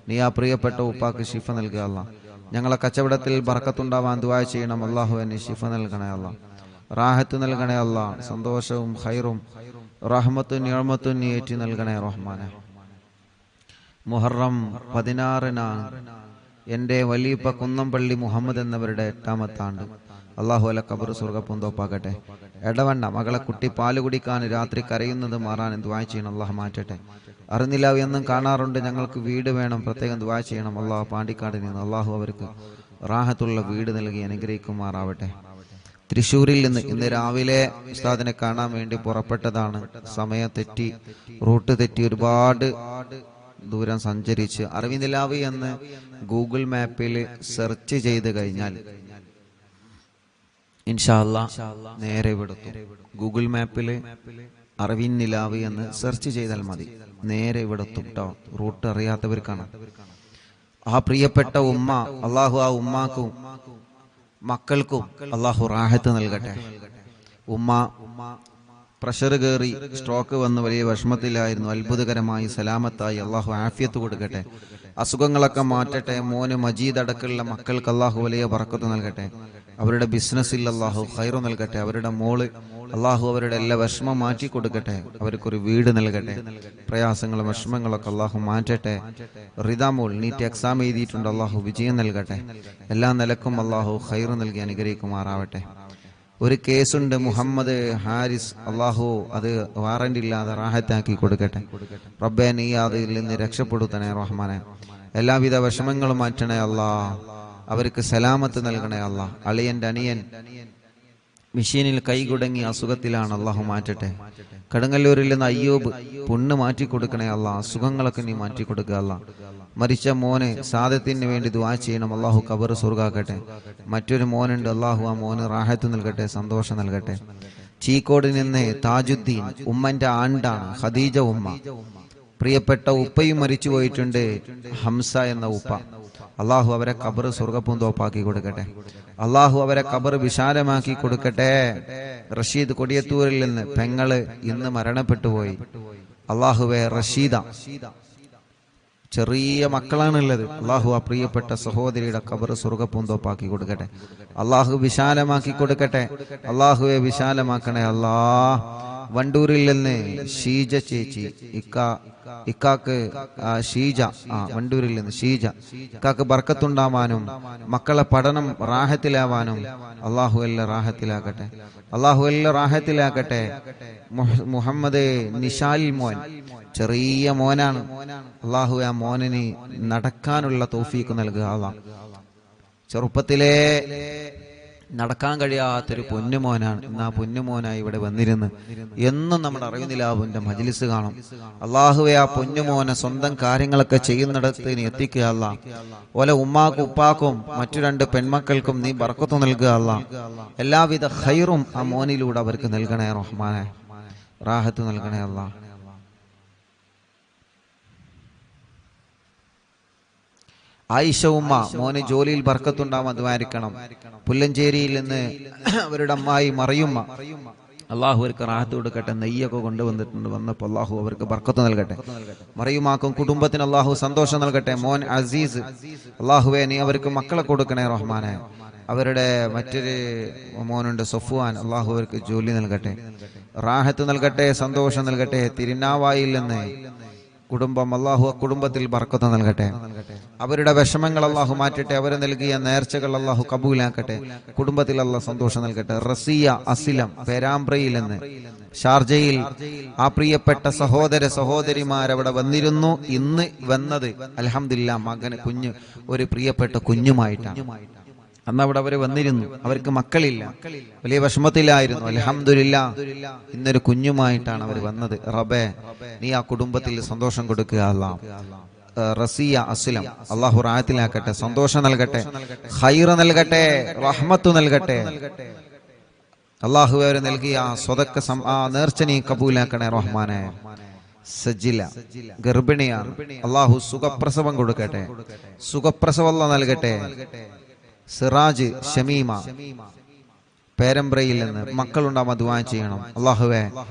നീ ആ പ്രിയപ്പെട്ട ഉപ്പാക്ക് ശിഫ നൽകുക അല്ലാ. ഞങ്ങളെ കച്ചവടത്തിൽ ബർക്കത്തുണ്ടാവാൻ ദുആ ചെയ്യണം. അള്ളാഹുവേ നീ ശിഫ നൽകണേ അല്ലാ, റാഹത്ത് നൽകണേ അല്ലാ, സന്തോഷവും ഖൈറും റഹ്മത്തും നിഅമത്തും നീ ഏറ്റി നൽകണേ റഹ്മാനെ. മുഹറം 16-നാണ് എൻ്റെ വലിയപ്പ കുന്നംപള്ളി മുഹമ്മദ് എന്നവരുടെ 8ാമത്തെ ആണ്ട്. അള്ളാഹു അല ഖബർ സ്വർഗ്ഗപൂന്തോപ്പാക്കട്ടെ. എടവണ്ണ മകളെ കുട്ടി പാല് കുടിക്കാൻ രാത്രി കരയുന്നത് മാറാൻ ദുആ ചെയ്യണം. അള്ളാഹ് മാറ്റട്ടെ. അറിഞ്ഞില്ല എന്നും കാണാറുണ്ട്, ഞങ്ങൾക്ക് വീട് വേണം, പ്രത്യേകം ദുആ ചെയ്യണം. അള്ളാഹ് പാണ്ടിക്കാട് നിന്ന് അള്ളാഹു അവർക്ക് റാഹത്തുള്ള വീട് നൽകി അനുഗ്രഹിക്കുമാറാവട്ടെ. തൃശ്ശൂരിൽ നിന്ന് ഇന്ന് രാവിലെ ഉസ്താദിനെ കാണാൻ വേണ്ടി പുറപ്പെട്ടതാണ്. സമയം തെറ്റി, റൂട്ട് തെറ്റി, ഒരുപാട് ദൂരം സഞ്ചരിച്ച് അറിവിനിലാവ് എന്ന് ഗൂഗിൾ മാപ്പിൽ സെർച്ച് ചെയ്ത് കഴിഞ്ഞാൽ ഇൻഷാ അല്ലാഹ് നേരെ ഇവിടെത്തും. ഗൂഗിൾ മാപ്പിൽ അറിവിനിലാവ് എന്ന് സെർച്ച് ചെയ്താൽ മതി, നേരെ ഇവിടെത്തും കേട്ടോ. റൂട്ട് അറിയാത്തവർക്കാണ്. ആ പ്രിയപ്പെട്ട ഉമ്മ, അള്ളാഹു ആ ഉമ്മാക്കും മക്കൾക്കും അള്ളാഹു റാഹത്ത് നൽകട്ടെ. ഉമ്മ പ്രഷർ കയറി സ്ട്രോക്ക് വന്ന് വലിയ വിഷമത്തിലായിരുന്നു. അത്ഭുതകരമായി സലാമത്തായി അള്ളാഹു ആഫിയത്ത് കൊടുക്കട്ടെ, അസുഖങ്ങളൊക്കെ മാറ്റട്ടെ. മോന് മജീദ് അടക്കമുള്ള മക്കൾക്ക് അള്ളാഹു വലിയ ബർക്കത്ത് നൽകട്ടെ. അവരുടെ ബിസിനസ്സിൽ അള്ളാഹു ഖൈറ് നൽകട്ടെ. അവരുടെ മോള് അള്ളാഹു അവരുടെ എല്ലാ വിഷമം മാറ്റി കൊടുക്കട്ടെ. അവർക്കൊരു വീട് നൽകട്ടെ. പ്രയാസങ്ങളും വിഷമങ്ങളൊക്കെ അള്ളാഹു മാറ്റട്ടെ. റിദാമോൾ നീറ്റ് എക്സാം എഴുതിയിട്ടുണ്ട്, അള്ളാഹു വിജയം നൽകട്ടെ. എല്ലാ നിലക്കും അള്ളാഹു ഖൈറ് നൽകി അനുഗ്രഹിക്കുമാറാവട്ടെ. ഒരു കേസുണ്ട്, മുഹമ്മദ് ഹാരിസ്, അള്ളാഹു അത് വാറന്റ് ഇല്ലാതെ റാഹത്താക്കി കൊടുക്കട്ടെ. റബ്ബേ നീ അതിൽ നിന്ന് രക്ഷപ്പെടുത്തണേ റഹ്മാനെ. എല്ലാവിധ വിഷമങ്ങളും മാറ്റണേ അല്ലാ, അവർക്ക് സലാമത്ത് നൽകണേ അല്ലാ. അളിയന്റെ അനിയൻ മെഷീനിൽ കൈകുടങ്ങി അസുഖത്തിലാണ്, അള്ളാഹു മാറ്റട്ടെ. കടുങ്ങല്ലൂരിൽ നിന്ന് അയ്യൂബ് പുണ്ണ് മാറ്റി കൊടുക്കണേ അല്ലാ, അസുഖങ്ങളൊക്കെ നീ മാറ്റി കൊടുക്കുക അല്ലാ. മരിച്ച മോന് സാദത്തിന് വേണ്ടി ദുആ ചെയ്യണം, അള്ളാഹു ഖബർ സ്വർഗ്ഗാക്കട്ടെ. മറ്റൊരു മോനുണ്ട്, അള്ളാഹു ആ മോന് റാഹത്ത് നൽകട്ടെ, സന്തോഷം നൽകട്ടെ. ചീക്കോട് നിന്ന് താജുദ്ദീൻ, ഉമ്മന്റെ ആണ്ടാണ്, ഖദീജ ഉമ്മ. പ്രിയപ്പെട്ട ഉപ്പയും മരിച്ചു പോയിട്ടുണ്ട്, ഹംസ എന്ന ഉപ്പ. അള്ളാഹു അവരെ ഖബർ സ്വർഗ്ഗപൂന്തോപ്പാക്കി കൊടുക്കട്ടെ. അള്ളാഹു അവരെ ഖബർ വിശാലമാക്കി കൊടുക്കട്ടെ. റഷീദ് കൊടിയത്തൂരിൽ നിന്ന് പെങ്ങള് ഇന്ന് മരണപ്പെട്ടു പോയി. അള്ളാഹുവെ റഷീദ, ചെറിയ മക്കളാണുള്ളത്. അള്ളാഹു ആ പ്രിയപ്പെട്ട സഹോദരിയുടെ ഖബർ സ്വർഗ്ഗപൂന്തോപ്പാക്കി കൊടുക്കട്ടെ. അള്ളാഹു വിശാലമാക്കി കൊടുക്കട്ടെ. അള്ളാഹുവെ വിശാലമാക്കണേ അല്ലാ. വണ്ടൂരിൽ നിന്ന് ഷീജ ചേച്ചി, ഇക്കാക്ക് ഷീജ, വണ്ടൂരിൽ നിന്ന് ഷീജ, ഇക്കാക്ക് ബർക്കത്തുണ്ടാവാനും മക്കളെ പഠനം റാഹത്തിലാവാനും അള്ളാഹു എല്ലാം റാഹത്തിലാക്കട്ടെ. അള്ളാഹു എല്ലാം റാഹത്തിലാക്കട്ടെ. മുഹമ്മദ് നിഷാൽ മോൻ, ചെറിയ മോനാണ്. അള്ളാഹു ആ മോനിന് നടക്കാനുള്ള തൗഫീഖ് നൽകുക. അള്ളാഹ് ചെറുപ്പത്തിലേ നടക്കാൻ കഴിയാത്തൊരു പൊന്നുമോനാണ്. ഇന്ന് ആ പൊന്നുമോനായി ഇവിടെ വന്നിരുന്ന് എന്നും നമ്മുടെ അറിവിനിലാവിന്റെ മജ്ലിസ് കാണും. അള്ളാഹുവെ ആ പൊന്നുമോനെ സ്വന്തം കാര്യങ്ങളൊക്കെ ചെയ്യുന്നിടത്ത് നീ എത്തിക്കുക അല്ലാ. ഓലെ ഉമ്മാക്കും ഉപ്പാക്കും മറ്റു 2 പെൺമക്കൾക്കും നീ ബർക്കത്ത് നൽകുക അല്ലാ. എല്ലാവിധ ഖൈറും ആ മോനിലൂടെ അവർക്ക് നൽകണേ റഹ്മാനെ, റാഹത്ത് നൽകണേ അല്ലാ. ആയിഷ ഉമ്മ, മോന് ജോലിയിൽ ബർക്കത്തുണ്ടാവാൻ ദ്വാരിക്കണം. പുല്ലഞ്ചേരിയിൽ നിന്ന് അവരുടെ അമ്മായി മറിയുമ്മ, അള്ളാഹു അവർക്ക് റാഹത്ത് കൊടുക്കട്ടെ. നെയ്യൊക്കെ കൊണ്ടുവന്നിട്ടുണ്ട്, വന്നപ്പോൾ അള്ളാഹു അവർക്ക് ബർക്കത്ത് നൽകട്ടെ. മറിയുമാക്കും കുടുംബത്തിന് അള്ളാഹു സന്തോഷം നൽകട്ടെ. മോൻ അസീസ്, അള്ളാഹുവെ നീ അവർക്ക് മക്കളെ കൊടുക്കണേ റഹ്മാനെ. അവരുടെ മറ്റൊരു മോനുണ്ട് സഫ്വാൻ, അള്ളാഹു അവർക്ക് ജോലി നൽകട്ടെ, റാഹത്ത് നൽകട്ടെ, സന്തോഷം നൽകട്ടെ. തിരുനാവായിൽ നിന്ന് കുടുംബം, അള്ളാഹു കുടുംബത്തിൽ ബർക്കത്ത് നൽകട്ടെ. അവരുടെ വിഷമങ്ങൾ അള്ളാഹു മാറ്റട്ടെ. അവർ നൽകിയ നേർച്ചകൾ അള്ളാഹു കബൂലാക്കട്ടെ. കുടുംബത്തിൽ അള്ളാഹു സന്തോഷം നൽകട്ടെ. റസിയ അസിലം പേരാമ്പ്രയിൽ നിന്ന് ഷാർജയിൽ ആ പ്രിയപ്പെട്ട സഹോദര സഹോദരിമാരവിടെ വന്നിരുന്നു. ഇന്ന് വന്നത് അൽഹംദുലില്ലാ മകന് കുഞ്ഞ്, ഒരു പ്രിയപ്പെട്ട കുഞ്ഞുമായിട്ടാണ്. അന്ന് അവിടെ അവർ വന്നിരുന്നു. അവർക്ക് മക്കളില്ല, വലിയ വിഷമത്തിലായിരുന്നു. അൽഹംദുലില്ലാ ഇന്നൊരു കുഞ്ഞുമായിട്ടാണ് അവർ വന്നത്. റബ്ബേ നീ ആ കുടുംബത്തിൽ സന്തോഷം കൊടുക്കുക അല്ലാ. റസിയ അസ്ലം, അള്ളാഹു റാഹത്തിലാക്കട്ടെ, സന്തോഷം നൽകട്ടെ, ഖൈർ നൽകട്ടെ, റഹ്മത്ത് നൽകട്ടെ. അള്ളാഹു അവർ നൽകിയ സ്വതക്ക നേർച്ച നീ കബൂലാക്കണേ റഹ്മാനെ. സജില ഗർഭിണിയാണ്, അള്ളാഹു സുഖപ്രസവം കൊടുക്കട്ടെ, സുഖപ്രസവം നൽകട്ടെ. സിറാജ് ഷമീമ പേരമ്പ്രയിൽ നിന്ന് മക്കളുണ്ടാവാൻ ദുആ ചെയ്യണം. അള്ളാഹുവേ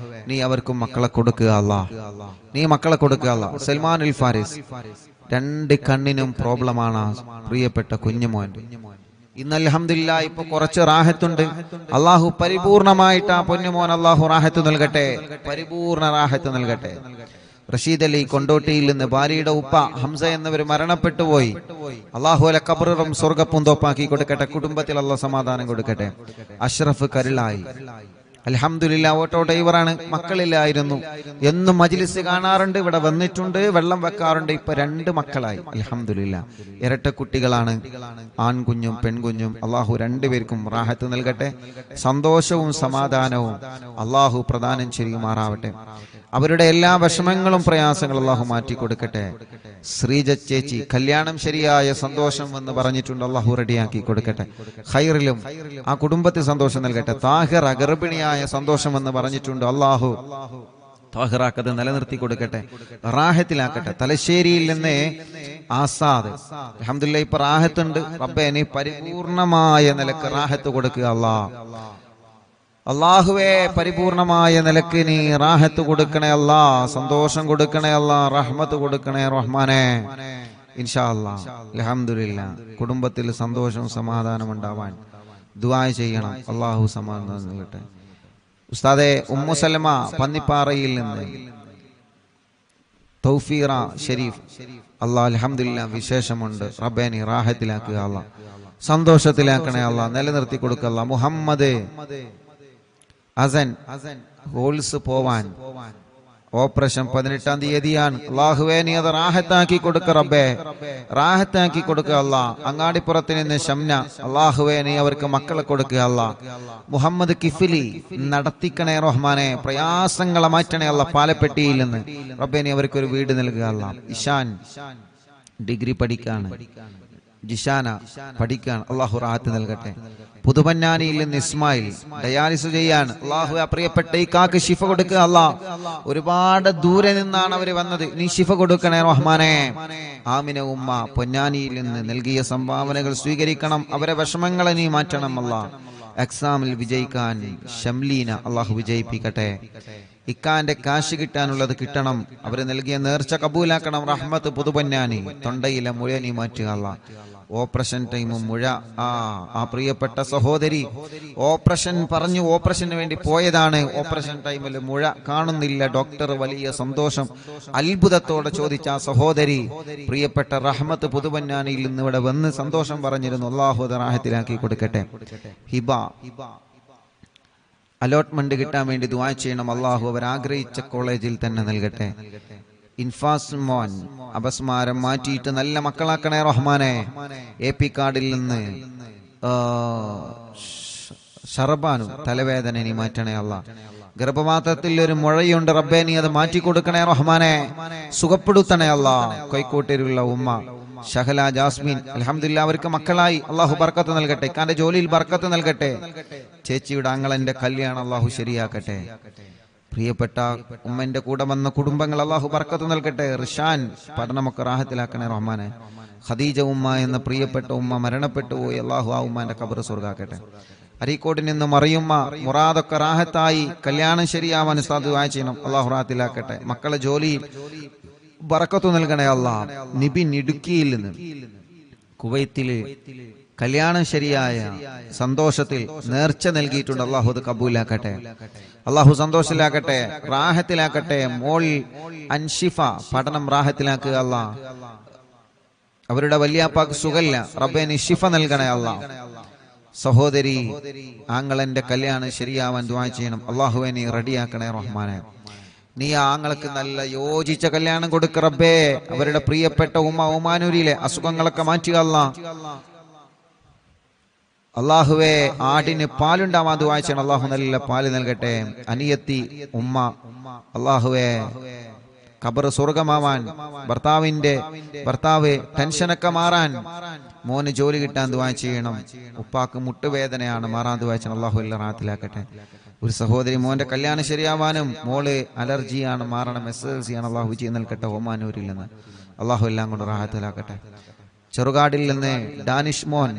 നീ അവർക്കും മക്കളെ കൊടുക്കുക അല്ലാഹ്, നീ മക്കളെ കൊടുക്കുക അല്ലാഹ്. സൽമാൻ അൽ ഫാരിസ് 2 കണ്ണിനും പ്രോബ്ലമാണ് പ്രിയപ്പെട്ട കുഞ്ഞുമോൻ. ഇന്ന് അൽഹംദുലില്ലാഹ് ഇപ്പൊ കുറച്ച് റാഹത്തുണ്ട്. അള്ളാഹു പരിപൂർണമായിട്ട് ആ പൊന്നുമോൻ അള്ളാഹു റാഹത്ത് നൽകട്ടെ, പരിപൂർണ റാഹത്ത് നൽകട്ടെ. റഷീദ് അലി കൊണ്ടോട്ടിയിൽ നിന്ന് ഭാര്യയുടെ ഉപ്പ ഹംസ എന്നിവർ മരണപ്പെട്ടു പോയി. അള്ളാഹു അല ഖബറും സ്വർഗ്ഗപ്പൂന്തോപ്പാക്കി കൊടുക്കട്ടെ, കുടുംബത്തിൽ അള്ളാഹു സമാധാനം കൊടുക്കട്ടെ. അഷ്റഫ് കരുളായി അൽഹംദുലില്ലാഹ് ഓട്ടോ ഡ്രൈവറാണ്, മക്കളില്ലായിരുന്നു. എന്നും മജ്ലിസ് കാണാറുണ്ട്, ഇവിടെ വന്നിട്ടുണ്ട്, വെള്ളം വെക്കാറുണ്ട്. ഇപ്പൊ 2 മക്കളായി അൽഹംദുലില്ലാഹ്. ഇരട്ട കുട്ടികളാണ്, ആൺകുഞ്ഞും പെൺകുഞ്ഞും. അള്ളാഹു 2 പേർക്കും റാഹത്ത് നൽകട്ടെ, സന്തോഷവും സമാധാനവും അള്ളാഹു പ്രദാനം ചെയ്യുമാറാവട്ടെ. അവരുടെ എല്ലാ വിഷമങ്ങളും പ്രയാസങ്ങളും അള്ളാഹു മാറ്റി കൊടുക്കട്ടെ. ശ്രീജ ചേച്ചി കല്യാണം ശരിയായ സന്തോഷം എന്ന് പറഞ്ഞിട്ടുണ്ട്, അള്ളാഹു റെഡിയാക്കി കൊടുക്കട്ടെ, ഖൈറിലും ആ കുടുംബത്തിൽ സന്തോഷം നൽകട്ടെ. താഹിറ ഗർഭിണിയായ സന്തോഷം എന്ന് പറഞ്ഞിട്ടുണ്ട്, അള്ളാഹു താഹിറാക്കത് നിലനിർത്തി കൊടുക്കട്ടെ, റാഹത്തിലാക്കട്ടെ. തലശ്ശേരിയിൽ നിന്ന് ആസാദ് അൽഹംദുലില്ലാഹ് ഇപ്പൊ റാഹത്തുണ്ട്. റബ്ബേ നീ പരിപൂർണമായ നിലക്ക് റാഹത്ത് കൊടുക്കുക അല്ലാഹ്. അള്ളാഹുവേ പരിപൂർണമായ നിലക്ക് നീ റാഹത്ത് കൊടുക്കണേ അല്ലാ, സന്തോഷം കൊടുക്കണേ അല്ലാ, റഹ്മത്ത് കൊടുക്കണേ റഹ്മാനെ. ഇൻഷാ അല്ലാഹ് അൽഹംദുലില്ലാഹ് കുടുംബത്തിൽ സന്തോഷവും സമാധാനം ഉണ്ടാവാൻ ദുആ ചെയ്യണം. അള്ളാഹു സമാധാനം നൽകട്ടെ. ഉസ്താദെ ഉമ്മു സലമ പന്നിപ്പാറയിൽ നിന്ന് തൗഫീറ ഷരീഫ് അല്ലാഹ് അൽഹംദുലില്ലാഹ് വിശേഷമുണ്ട്. റബ്ബേ നീ റാഹത്തിലാക്കുക അല്ലാ, സന്തോഷത്തിലാക്കണേ അല്ലാ, നിലനിർത്തി കൊടുക്കുക അല്ലാ. മുഹമ്മദ് അസൻ ഹോൾസ് പോവാൻ ഓപ്പറേഷൻ 18-ാം തീയതിയാണ്. അള്ളാഹുവേ നീ അത് റാഹത്താക്കി കൊടുക്ക റബ്ബേ, റാഹത്താക്കി കൊടുക്കുക അല്ലാ. അങ്ങാടിപ്പുറത്ത് നിന്ന് ഷംന അള്ളാഹുവേ നീ അവർക്ക് മക്കളെ കൊടുക്കുക അല്ലാ. മുഹമ്മദ് കിഫിലി നടത്തിക്കണേ റഹ്മാനെ, പ്രയാസങ്ങളെ മാറ്റണേ അല്ലാ. പാലപ്പെട്ടിയിൽ നിന്ന് റബ്ബേ നീ അവർക്ക് ഒരു വീട് നൽകുക അല്ലാ. ഇഷാൻ ഡിഗ്രി പഠിക്കാണ്, ജിഷാന പഠിക്കാൻ, അള്ളാഹു റാഹത്ത് നൽകട്ടെ. പുതുപന്നാനിയിൽ നിന്ന് ഇസ്മായിൽ ഡയാലിസ് ചെയ്യാൻ, അള്ളാഹു പ്രിയപ്പെട്ട ഈ കാക്ക് ശിഫ കൊടുക്കുക അല്ലാ. ഒരുപാട് ദൂരെ നിന്നാണ് അവര് വന്നത്, നീ ശിഫ കൊടുക്കണേ റഹ്മാനെ. ആമിന ഉമ്മ പൊന്നാനിയിൽ നിന്ന് നൽകിയ സംഭാവനകൾ സ്വീകരിക്കണം, അവരെ വിഷമങ്ങളെ നീ മാറ്റണം അല്ലാ. എക്സാമിൽ വിജയിക്കാൻ ഷംലീന അള്ളാഹു വിജയിപ്പിക്കട്ടെ. ഇക്കാന്റെ കാശ് കിട്ടാനുള്ളത് കിട്ടണം, അവര് നൽകിയ നേർച്ച കബൂലാക്കണം. റഹ്മത്ത് പുതുപന്നാനി തൊണ്ടയിലെ മുഴ നീ മാറ്റുക അല്ലാ. ഓപ്പറേഷൻ ടൈമും മുഴ ആ പ്രിയപ്പെട്ട സഹോദരി ഓപ്പറേഷൻ പറഞ്ഞു, ഓപ്പറേഷന് വേണ്ടി പോയതാണ്. ഓപ്പറേഷൻ ടൈമിൽ മുഴ കാണുന്നില്ല. ഡോക്ടർ വലിയ സന്തോഷം അത്ഭുതത്തോടെ ചോദിച്ച ആ സഹോദരി പ്രിയപ്പെട്ട റഹ്മത്ത് പുതുപന്നാനിയിൽ നിന്ന് ഇവിടെ വന്ന് സന്തോഷം പറഞ്ഞിരുന്നു. അല്ലാഹു റാഹത്തിലാക്കി കൊടുക്കട്ടെ. ഹിബ അലോട്ട്മെന്റ് കിട്ടാൻ വേണ്ടി ദുആ ചെയ്യണം. അള്ളാഹു അവർ ആഗ്രഹിച്ച കോളേജിൽ തന്നെ നൽകട്ടെ. ഇൻഫാസ് മോൻ അപസ്മാരം മാറ്റിയിട്ട് നല്ല മക്കളാക്കണേ റഹ്മാനെ. AP കാർഡിൽ നിന്ന് ഷർബാനു തലവേദന നീ മാറ്റണേ അല്ലാ. ഗർഭപാത്രത്തിൽ ഒരു മുഴയുണ്ട് റബ്ബേ നീ അത് മാറ്റി കൊടുക്കണേ റഹ്മാനെ, സുഖപ്പെടുത്തണേ അല്ലാ. കോഴിക്കോട്ടിലുള്ള ഉമ്മ ഷഹല ജാസ്മിൻ അൽഹംദുലില്ലാഹ് അവർക്ക് മക്കളായി, അള്ളാഹു ബർക്കത്ത് നൽകട്ടെ. ഇക്കാന്റെ ജോലിയിൽ ബർക്കത്ത് നൽകട്ടെ. ചേച്ചിയുടെ ആങ്ങളന്റെ കല്യാണം അള്ളാഹു ശരിയാക്കട്ടെ. പ്രിയപ്പെട്ട ഉമ്മന്റെ കൂടെ വന്ന കുടുംബങ്ങൾ അള്ളാഹു ബർക്കത്ത് നൽകട്ടെ. റിഷാൻ പഠനമൊക്കെ റാഹത്തിലാക്കണേ റഹ്മാനെ. ഖദീജ ഉമ്മ എന്ന പ്രിയപ്പെട്ട ഉമ്മ മരണപ്പെട്ടു പോയി, അള്ളാഹു ആ ഉമ്മാന്റെ ഖബർ സ്വർഗ്ഗാക്കട്ടെ. അരീക്കോട്ടിൽ നിന്ന് മറിയുമ്മ മുറാദൊക്കെ റാഹത്തായി, കല്യാണം ശരിയാവാൻ ഉസ്താദ് ദുആ ചെയ്യണം, അള്ളാഹു റാഹത്തിലാക്കട്ടെ. മക്കളെ ജോലിയിൽ ബർക്കത്ത് നൽകണേ അല്ലാ. നിബിൻ ഇടുക്കിയിൽ നിന്ന് കുവൈത്തില് കല്യാണം ശരിയായ സന്തോഷത്തിൽ നേർച്ച നൽകിയിട്ടുണ്ട്, അള്ളാഹു അത് കബൂലാക്കട്ടെ. അള്ളാഹു സന്തോഷത്തിലാക്കട്ടെ, റാഹത്തിലാക്കട്ടെ. മോൾ അൻഷിഫ പഠനം റാഹത്തിലാക്കുക അല്ലാ. അവരുടെ വലിയാപ്പാക്ക് സുഖല്ല, റബ്ബേ നീ ശിഫ നൽകണേ അല്ലാ. സഹോദരി ആങ്ങളന്റെ കല്യാണം ശരിയാവാൻ ദുആ ചെയ്യണം, അള്ളാഹുവേ നീ റെഡിയാക്കണേ റഹ്മാനെ. നീ ആങ്ങൾക്ക് നല്ല യോജിച്ച കല്യാണം കൊടുക്ക റബ്ബേ. അവരുടെ പ്രിയപ്പെട്ട ഉമ്മ ഒമാനൂരിലെ അസുഖങ്ങളൊക്കെ മാറ്റുക അല്ലാ. അള്ളാഹുവേ ആടിന് പാലുണ്ടാവാൻ ദുആ ചെയ്യണം, അള്ളാഹു നല്ല പാല് നൽകട്ടെ. അനിയത്തി ഉമ്മ അള്ളാഹുവേ ഖബർ സ്വർഗമാവാൻ, ഭർത്താവ് ടെൻഷനൊക്കെ മാറാൻ, മോന് ജോലി കിട്ടാൻ ദുആ ചെയ്യണം. ഉപ്പാക്ക് മുട്ടുവേദനയാണ്, മാറാൻ ദുആ ചെയ്യണം. അല്ലാഹു എല്ലാം റാഹത്തിലാക്കട്ടെ. ഒരു സഹോദരി മോന്റെ കല്യാണം ശരിയാവാനും, മോള് അലർജിയാണ്, മാറണം, SSLC ആണ്, അല്ലാഹു വിജയം നൽകട്ടെ. ഒമാനൂരിൽ നിന്ന് അല്ലാഹു എല്ലാം കൊണ്ട് റാഹത്തിലാക്കട്ടെ. ചെറുകാടിൽ നിന്ന് ഡാനിഷ് മോൻ,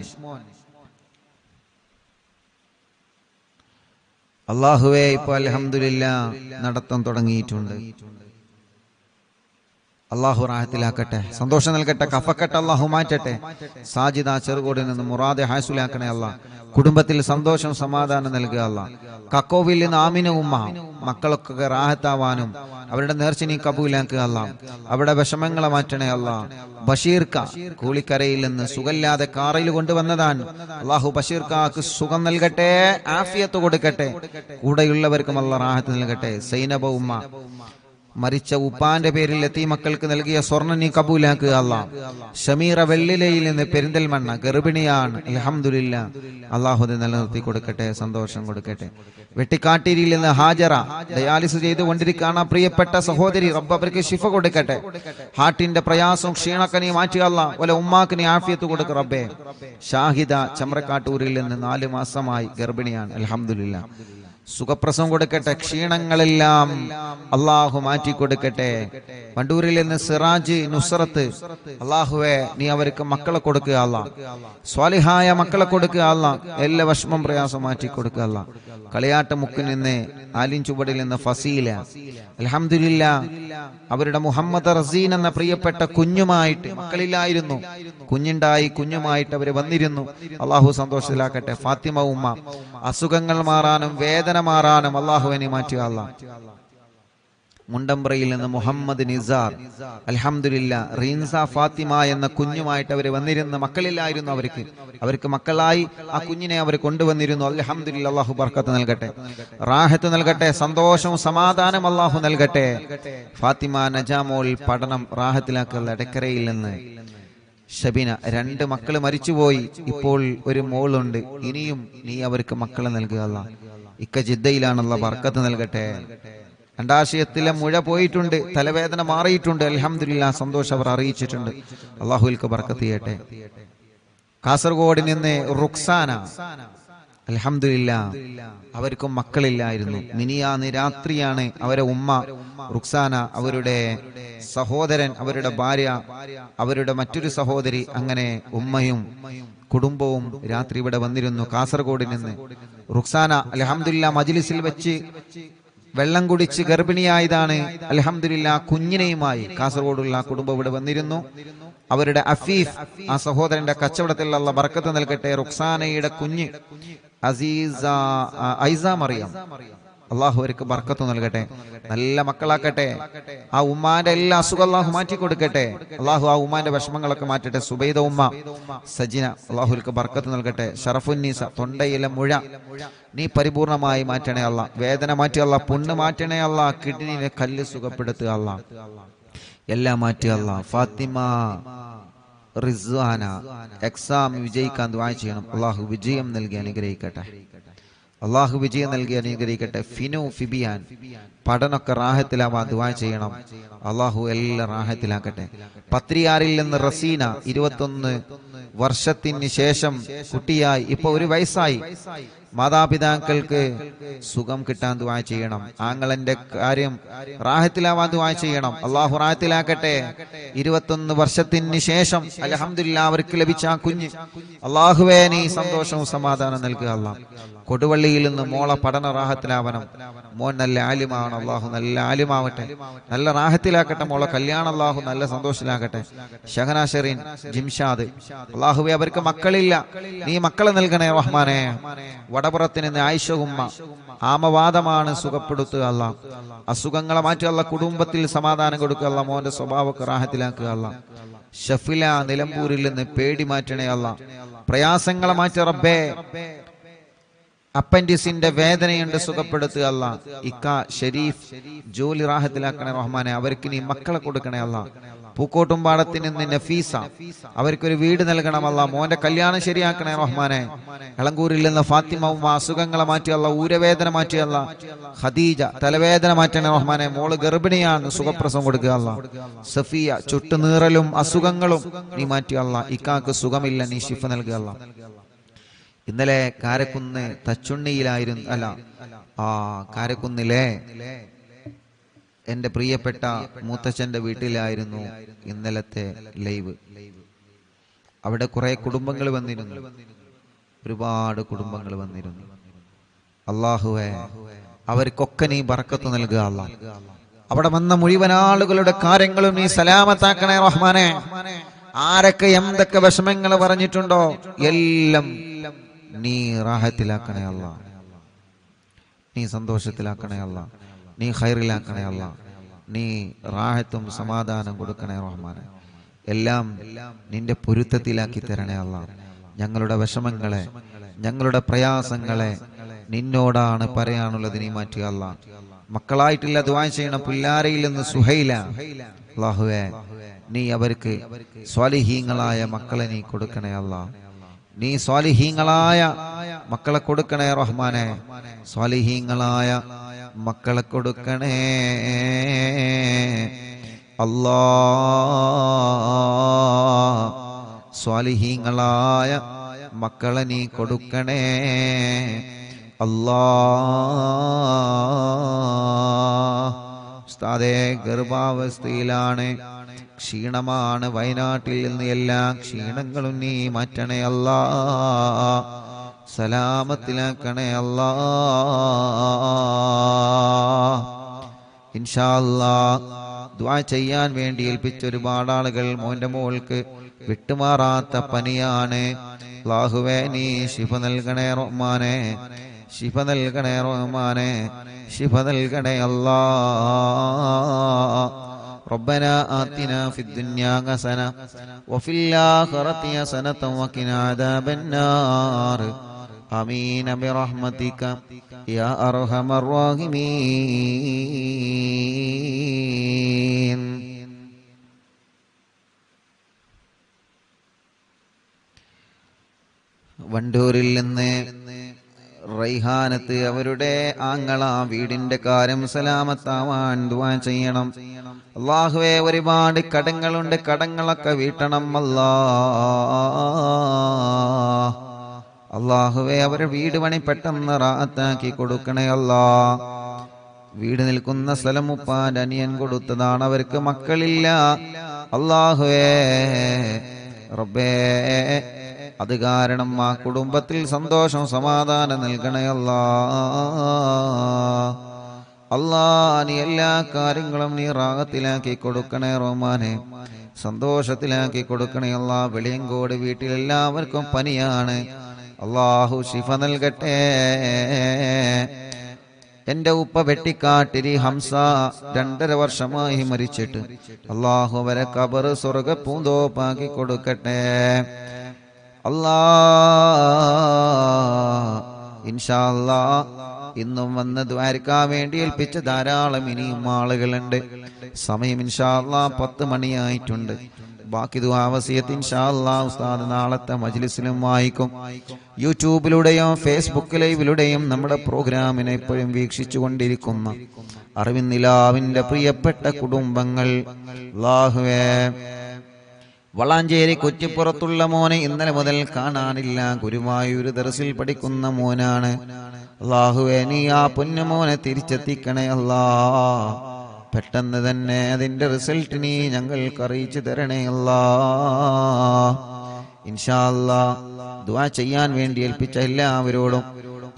അല്ലാഹുവേ ഇപ്പൊ അൽഹംദുലില്ലാഹ് നടത്തം തുടങ്ങിയിട്ടുണ്ട്. അല്ലാഹു റാഹത്തിലാക്കട്ടെ, സന്തോഷം നൽകട്ടെ, കഫക്കെട്ട് അല്ലാഹു മാറ്റട്ടെ. സാജിദ ചെറുകോടിൽ നിന്ന് മുറാദെ ഹാസുലാക്കണേ അല്ലാ. കുടുംബത്തിൽ സന്തോഷം സമാധാനം നൽകുക അല്ലാ. കക്കോവിൽ നിന്ന് ആമിന ഉമ്മ, മക്കളൊക്കെ റാഹത്താവാനും അവരുടെ നേർച്ച നീ കബൂലാക്കുക അല്ലാ. അവിടെ വിഷമങ്ങളെ മാറ്റണേ അല്ലാ. ബഷീർക്ക കൂളിക്കരയിൽ നിന്ന് സുഖമില്ലാതെ കാറിൽ കൊണ്ടുവന്നതാണ്. അല്ലാഹു ബഷീർക്കാക്ക് സുഖം നൽകട്ടെ, ആഫിയത്ത് കൊടുക്കട്ടെ, കൂടെയുള്ളവർക്കും അല്ലാ റാഹത്ത് നൽകട്ടെ. സൈനബ ഉമ്മ, മരിച്ച ഉപ്പാന്റെ പേരിൽ എത്തി മക്കൾക്ക് നൽകിയ സ്വർണ്ണം നീ കബൂലാക്കുക അല്ലാ. ഷമീറ വെള്ളിലയിൽ നിന്ന് പെരിന്തൽമണ്ണ ഗർഭിണിയാണ്, അൽഹംദുലില്ലാഹ് അല്ലാഹു നിലനിർത്തി കൊടുക്കട്ടെ, സന്തോഷം കൊടുക്കട്ടെ. വെട്ടിക്കാട്ടിരിയിൽ നിന്ന് ഹാജറ ഡയാലിസ് ചെയ്തുകൊണ്ടിരിക്കുകയാണ് പ്രിയപ്പെട്ട സഹോദരി, റബ്ബ് അവർക്ക് ശിഫ കൊടുക്കട്ടെ. ഹാർട്ടിന്റെ പ്രയാസവും ക്ഷീണൊക്കെ നീ മാറ്റുക അല്ലാ. വല ഉമ്മാക്ക് നീ ആഫിയത്ത് കൊടുക്ക റബ്ബേ. ഷാഹിദ ചമ്രക്കാട്ടൂരിൽ നിന്ന് 4 മാസമായി ഗർഭിണിയാണ്, അൽഹംദുലില്ലാഹ് സുഖപ്രസവം കൊടുക്കട്ടെ. ക്ഷീണങ്ങളെല്ലാം അള്ളാഹു മാറ്റി കൊടുക്കട്ടെ. വണ്ടൂരിൽ നിന്ന് സിറാജ് നുസ്രത്ത്, അള്ളാഹുവെ നീ അവർക്ക് മക്കളെ കൊടുക്കുക അല്ലാ. സ്വാലിഹായ മക്കളെ കൊടുക്കുക അല്ലാ. എല്ലാ വിഷമം പ്രയാസം മാറ്റി കൊടുക്കുക അല്ലാ. കളിയാട്ട മുക്കിൽ നിന്ന് ആലിൻ ചുവടിൽ നിന്ന് ഫസീല, അൽഹംദുലില്ലാഹ് അവരുടെ മുഹമ്മദ് റസീൻ എന്ന പ്രിയപ്പെട്ട കുഞ്ഞുമായിട്ട്, മക്കളില്ലായിരുന്നു, കുഞ്ഞുണ്ടായി, കുഞ്ഞുമായിട്ട് അവര് വന്നിരുന്നു. അള്ളാഹു സന്തോഷത്തിലാക്കട്ടെ. ഫാത്തിമ ഉമ്മ, അസുഖങ്ങൾ മാറാനും വേദന മാറാനും അള്ളാഹുവിനെ മാറ്റുക അല്ലാ. മുണ്ടമ്പ്രയിൽ നിന്ന് മുഹമ്മദ് നിസാർ, അൽഹംദുലില്ലാഹ് റീൻസ ഫാത്തിമ എന്ന കുഞ്ഞുമായിട്ട് അവർ വന്നിരുന്ന, മക്കളില്ലായിരുന്നു അവർക്ക് മക്കളായി ആ കുഞ്ഞിനെ അവർ കൊണ്ടുവന്നിരുന്നു. അൽഹംദുലില്ലാഹ് അല്ലാഹു ബർക്കത്ത് നൽകട്ടെ, റാഹത്ത് നൽകട്ടെ, സന്തോഷവും സമാധാനം അല്ലാഹു നൽകട്ടെ. ഫാത്തിമ നജാമോൾ പഠനം റാഹത്തിലാക്കൽ. എടക്കരയിൽ നിന്ന് ഷബിന, 2 മക്കള് മരിച്ചുപോയി, ഇപ്പോൾ ഒരു മോളുണ്ട്, ഇനിയും നീ അവർക്ക് മക്കളെ നൽകുക അല്ലാ. ഇക്ക ജിദ്ദയിലാണല്ല, ബർക്കത്ത് നൽകട്ടെ. അണ്ടാശയത്തിലെ മുഴ പോയിട്ടുണ്ട്, തലവേദന മാറിയിട്ടുണ്ട്, അൽഹംദുലില്ലാഹ് സന്തോഷം അവർ അറിയിച്ചിട്ടുണ്ട്. അല്ലാഹുവിൽക്ക് ബർക്കത്ത് ചെയ്യട്ടെ. കാസർഗോഡ് നിന്ന് റുക്സാന, അൽഹംദുലില്ലാഹ് അവർക്കും മക്കളില്ലായിരുന്നു. മിനിയാന്ന് രാത്രിയാണ് അവരെ ഉമ്മ റുക്സാന, അവരുടെ സഹോദരൻ, അവരുടെ ഭാര്യ, അവരുടെ മറ്റൊരു സഹോദരി, അങ്ങനെ ഉമ്മയും കുടുംബവും രാത്രി ഇവിടെ വന്നിരുന്നു. കാസർഗോഡ് നിന്ന് റുക്സാന അൽഹംദുലില്ലാഹ് മജ്ലിസിൽ വെച്ച് വെള്ളം കുടിച്ച് ഗർഭിണിയായതാണ്. അൽഹംദുലില്ലാഹ് കുഞ്ഞിനെയുമായി കാസർഗോഡുള്ള കുടുംബം ഇവിടെ വന്നിരുന്നു. അവരുടെ അഫീഫ്, ആ സഹോദരന്റെ കച്ചവടത്തിൽ അല്ലാഹു ബർക്കത്ത് നൽകട്ടെ. റുക്സാനയുടെ കുഞ്ഞ് ഐസ മറിയം, അള്ളാഹു അവർക്ക് ബർക്കത്ത് നൽകട്ടെ, നല്ല മക്കളാക്കട്ടെ. ആ ഉമ്മാന്റെ എല്ലാ അസുഖം അള്ളാഹു മാറ്റി കൊടുക്കട്ടെ. അള്ളാഹു ആ ഉമ്മാന്റെ വിഷമങ്ങളൊക്കെ മാറ്റട്ടെ. സുബൈദ ഉമ്മ, സജിന, അള്ളാഹുൽക്ക് ബർക്കത്ത് നൽകട്ടെ. ഷറഫുന്നീസ, തൊണ്ടയിലെ മുഴ നീ പരിപൂർണമായി മാറ്റണേ അല്ലാ. വേദന മാറ്റി അല്ലാ. പുണ്ണ് മാറ്റണേ അല്ലാ. കിഡ്നിയിലെ കല്ല് സുഖപ്പെടുത്തുക അല്ലാ. എല്ലാം മാറ്റി അല്ലാ. ഫാത്തിമ റിസ്വാന എക്സാം വിജയിക്കാൻ ദുആ ചെയ്യണം. അള്ളാഹു വിജയം നൽകി അനുഗ്രഹിക്കട്ടെ. അള്ളാഹു വിജയം നൽകി അനുഗ്രഹിക്കട്ടെ. ഫിനു ഫിബിയാൻ, പഠനമൊക്കെ റാഹത്തിലാവാൻ ദുആ ചെയ്യണം. അള്ളാഹു എല്ലാം റാഹത്തിലാക്കട്ടെ. പത്രിയാറിൽ നിന്ന് റസീന, 21 വർഷത്തിന് ശേഷം കുട്ടിയായി, ഇപ്പൊ 1 വയസ്സായി. മാതാപിതാക്കൾക്ക് സുഖം കിട്ടാൻ ദുആ ചെയ്യണം. ആങ്ങളന്റെ കാര്യം റാഹത്തിലാവാൻ ദുആ ചെയ്യണം. അള്ളാഹു റാഹത്തിലാക്കട്ടെ. 21 വർഷത്തിന് ശേഷം അൽഹംദുലില്ലാഹ് അവർക്ക് ലഭിച്ച ആ കുഞ്ഞ്, അള്ളാഹുവേ നീ സന്തോഷവും സമാധാനം നൽകുക അല്ലാ. കൊടുവള്ളിയിൽ നിന്ന് മോളെ പഠന റാഹത്തിലാവണം. മോൻ നല്ല ആലിമാണ്, അള്ളാഹു നല്ല ആലിമാവട്ടെ, നല്ല റാഹത്തിലാക്കട്ടെ. മോളെ കല്യാണം അള്ളാഹു നല്ല സന്തോഷത്തിലാക്കട്ടെ. ഷഹന ഷെറീൻ, ജിംഷാദ്, അള്ളാഹുവേ അവർക്ക് മക്കളില്ല, നീ മക്കളെ നൽകണേ റഹ്മാനെ. വടപുറത്തിന് നിന്ന് ആയിഷ ഉമ്മ, ആമവാദമാണ്, സുഖപ്പെടുത്തുക അല്ലാ. അസുഖങ്ങളെ മാറ്റുക അല്ലാ. കുടുംബത്തിൽ സമാധാനം കൊടുക്കുക അല്ലാ. മോന്റെ സ്വഭാവമൊക്കെ റാഹത്തിലാക്കുക അല്ലാ. ഷഫില നിലമ്പൂരിൽ നിന്ന് പേടി മാറ്റണേ അല്ലാ. പ്രയാസങ്ങളെ മാറ്റ റബ്ബേ. അപ്പൻഡിസിന്റെ വേദനയുണ്ട്, സുഖപ്പെടുത്തുക അല്ലാ. ഇക്ക ഷരീഫ്, ജോലി റാഹത്തിലാക്കണേ റഹ്മാനെ. അവർക്ക് നീ മക്കളെ കൊടുക്കണേ അല്ലാ. പൂക്കോട്ടുംപാടത്തിൽ നിന്ന് നഫീസ, അവർക്കൊരു വീട് നൽകണം അല്ലാ. മോന്റെ കല്യാണം ശരിയാക്കണേ റഹ്മാനെ. എളങ്കൂരിൽ നിന്ന് ഫാത്തിമ ഉമ്മ അസുഖങ്ങളെ മാറ്റിയല്ല, ഊരവേദന മാറ്റിയല്ല. ഖദീജ തലവേദന മാറ്റണേ റഹ്മാനെ. മോള് ഗർഭിണിയാണ്, സുഖപ്രസവം കൊടുക്കുക അല്ലാ. സഫിയ ചുട്ടുനീറലും അസുഖങ്ങളും നീ മാറ്റിയല്ല. ഇക്കാക്ക് സുഖമില്ല, നീ ശിഫ നൽകുക അല്ലാ. ഇന്നലെ കാരക്കുന്ന് തച്ചുണ്ണിയിലായിരുന്നു, അല്ല കാരക്കുന്നിലെ എന്റെ പ്രിയപ്പെട്ട മൂത്തച്ഛന്റെ വീട്ടിലായിരുന്നു ഇന്നലത്തെ ലൈവ്. അവിടെ കുറെ കുടുംബങ്ങൾ വന്നിരുന്നു, ഒരുപാട് കുടുംബങ്ങൾ വന്നിരുന്നു. അല്ലാഹുവേ, അവർക്കൊക്കെ നീ ബർക്കത്ത് നൽകുക അല്ലാ. അവിടെ വന്ന മുഴുവൻ ആളുകളുടെ കാര്യങ്ങളും നീ സലാമത്താക്കണേ റഹ്മാനെ. ആരൊക്കെ എന്തൊക്കെ വിഷമങ്ങൾ പറഞ്ഞിട്ടുണ്ടോ എല്ലാം നീ റാഹത്തിലാക്കണേ അല്ലാ, നീ സന്തോഷത്തിലാക്കണേ അല്ലാ, നീ ഖൈറിലാക്കണേ അല്ലാ, നീ റാഹത്തും സമാധാനം കൊടുക്കണേ റഹ്മാനെ. എല്ലാം നിന്റെ പൊരുത്തത്തിലാക്കി തരണേ അല്ലാ. ഞങ്ങളുടെ വിഷമങ്ങളെ, ഞങ്ങളുടെ പ്രയാസങ്ങളെ നിന്നോടാണ് പറയാനുള്ളത്, നീ മാറ്റുക അല്ലാ. മക്കളായിട്ടില്ല, ദുആ ചെയ്യണം. പുല്ലാരയിൽ നിന്ന് സുഹൈല, അല്ലാഹുവേ നീ അവർക്ക് സ്വാലിഹീങ്ങളായ മക്കളെ നീ കൊടുക്കണേ അല്ലാ. നീ സ്വാലിഹീങ്ങളായ മക്കളെ കൊടുക്കണേ റഹ്മാനെ. സ്വാലിഹീങ്ങളായ മക്കളെ കൊടുക്കണേ അല്ലാ. സ്വാലിഹീങ്ങളായ മക്കളെ നീ കൊടുക്കണേ അല്ലാ. ഉസ്താദേ, ഗർഭാവസ്ഥയിലാണ്, ക്ഷീണമാണ്. വയനാട്ടിൽ നിന്ന് എല്ലാ ക്ഷീണങ്ങളും നീ മാറ്റണേ അല്ലാ, സലാമത്തിലാക്കണേ അല്ലാ. ഇൻഷാ അല്ലാഹ് ദുആ ചെയ്യാൻ വേണ്ടി ഏൽപ്പിച്ച ഒരുപാട് ആളുകൾ. മോന്റെ മോൾക്ക് വിട്ടുമാറാത്ത പനിയാണ്. അല്ലാഹുവേ നീ ശിഫ നൽകണേ റഹ്മാനെ, ശിഫ നൽകണേ റഹ്മാനെ, ശിഫ നൽകണേ അല്ലാ. ربنا آتنا في الدنيا حسنة وفي الآخرة حسنة وقنا عذاب النار. آمين برحمتك يا أرحم الراحمين. വണ്ടൂരിൽ നിന്ന് റൈഹാനത്ത് അവരുടെ ആങ്ങള വീടിന്റെ കാര്യം സലാമത്താവാൻ ദുആ ചെയ്യണം. അല്ലാഹുവേ, ഒരുപാട് കടങ്ങളുണ്ട്, കടങ്ങളൊക്കെ വീട്ടണം അല്ലാ. അല്ലാഹുവേ, അവരുടെ വീട് പണി പെട്ടെന്ന് റാഹത്താക്കി കൊടുക്കണേ അല്ലാ. വീട് നിൽക്കുന്ന സ്ഥലം ഉപ്പാന്റെ അനിയൻ കൊടുത്തതാണ്, അവർക്ക് മക്കളില്ല. അല്ലാഹുവേ റബ്ബേ, അത് കാരണം ആ കുടുംബത്തിൽ സന്തോഷം സമാധാനം നൽകണേ അല്ലാ. അല്ലാ, നീ എല്ലാ കാര്യങ്ങളും നീ റാഹത്തിലാക്കി കൊടുക്കണേ റഹ്മാനെ, സന്തോഷത്തിലാക്കി കൊടുക്കണേ അല്ലാ. വെളിയങ്കോട് വീട്ടിലെല്ലാവർക്കും പനിയാണ്, അല്ലാഹു ശിഫ നൽകട്ടെ. എന്റെ ഉപ്പ വെട്ടിക്കാട്ടിരി ഹംസ 2.5 വർഷമായി മരിച്ചിട്ട്, അല്ലാഹു അവരെ ഖബർ സ്വർഗ്ഗ പൂന്തോപ്പാക്കി കൊടുക്കട്ടെ അല്ലാ. ഇൻഷാ അല്ലാ ഇന്നും വന്ന് ദ്വാരക്കാൻ വേണ്ടി ഏൽപ്പിച്ച ധാരാളം ഇനിയും ആളുകളുണ്ട്. സമയം ഇൻഷാ അല്ലാ 10 മണിയായിട്ടുണ്ട്. ബാക്കി ദുആ വസിയത്ത് ഇൻഷാ അല്ലാ ഉസ്താദ് നാളത്തെ മജ്ലിസിലും വായിക്കും. യൂട്യൂബിലൂടെയും ഫേസ്ബുക്ക് ലൈവിലൂടെയും നമ്മുടെ പ്രോഗ്രാമിനെ എപ്പോഴും വീക്ഷിച്ചു കൊണ്ടിരിക്കുന്ന അറിവിൻ നിലാവിന്റെ പ്രിയപ്പെട്ട കുടുംബങ്ങൾ, അല്ലാഹുവേ വളാഞ്ചേരി കുറ്റിപ്പുറത്തുള്ള മോനെ ഇന്നലെ മുതൽ കാണാനില്ല. ഗുരുവായൂർ ദർസിൽ പഠിക്കുന്ന മോനാണ്. അല്ലാഹുവേ നീ ആ പൊന്നുമോനെ തിരിച്ചെത്തിക്കണേ അല്ലാ. പെട്ടെന്ന് തന്നെ അതിന്റെ റിസൾട്ട് നീ ഞങ്ങൾക്ക് അറിയിച്ചു തരണേ അല്ലാ. ഇൻഷാ അല്ലാ ദുആ ചെയ്യാൻ വേണ്ടി ഏൽപ്പിച്ച എല്ലാവരോടും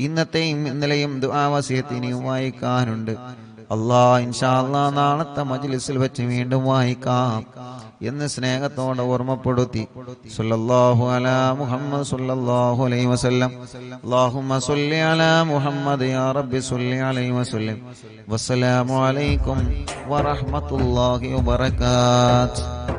ഇന്നത്തെയും ഇന്നലെയും ദുആ വസിയത്ത് ഇനിയും വായിക്കാനുണ്ട്. അല്ലാ ഇൻഷാ അല്ലാ നാളത്തെ മജ്ലിസിൽ വെച്ച് വീണ്ടും വായിക്കാം എന്ന് സ്നേഹത്തോടെ ഓർമ്മപ്പെടുത്തി. സല്ലല്ലാഹു അലാ മുഹമ്മദ് സല്ലല്ലാഹു അലൈഹി വസല്ലം. അല്ലാഹുമ്മ സ്വല്ലി അലാ മുഹമ്മദ് യാ റബ്ബി സ്വല്ലി അലൈഹി വസല്ലം. വസ്സലാമു അലൈക്കും വറഹ്മത്തുള്ളാഹി വബറകാതുഹു.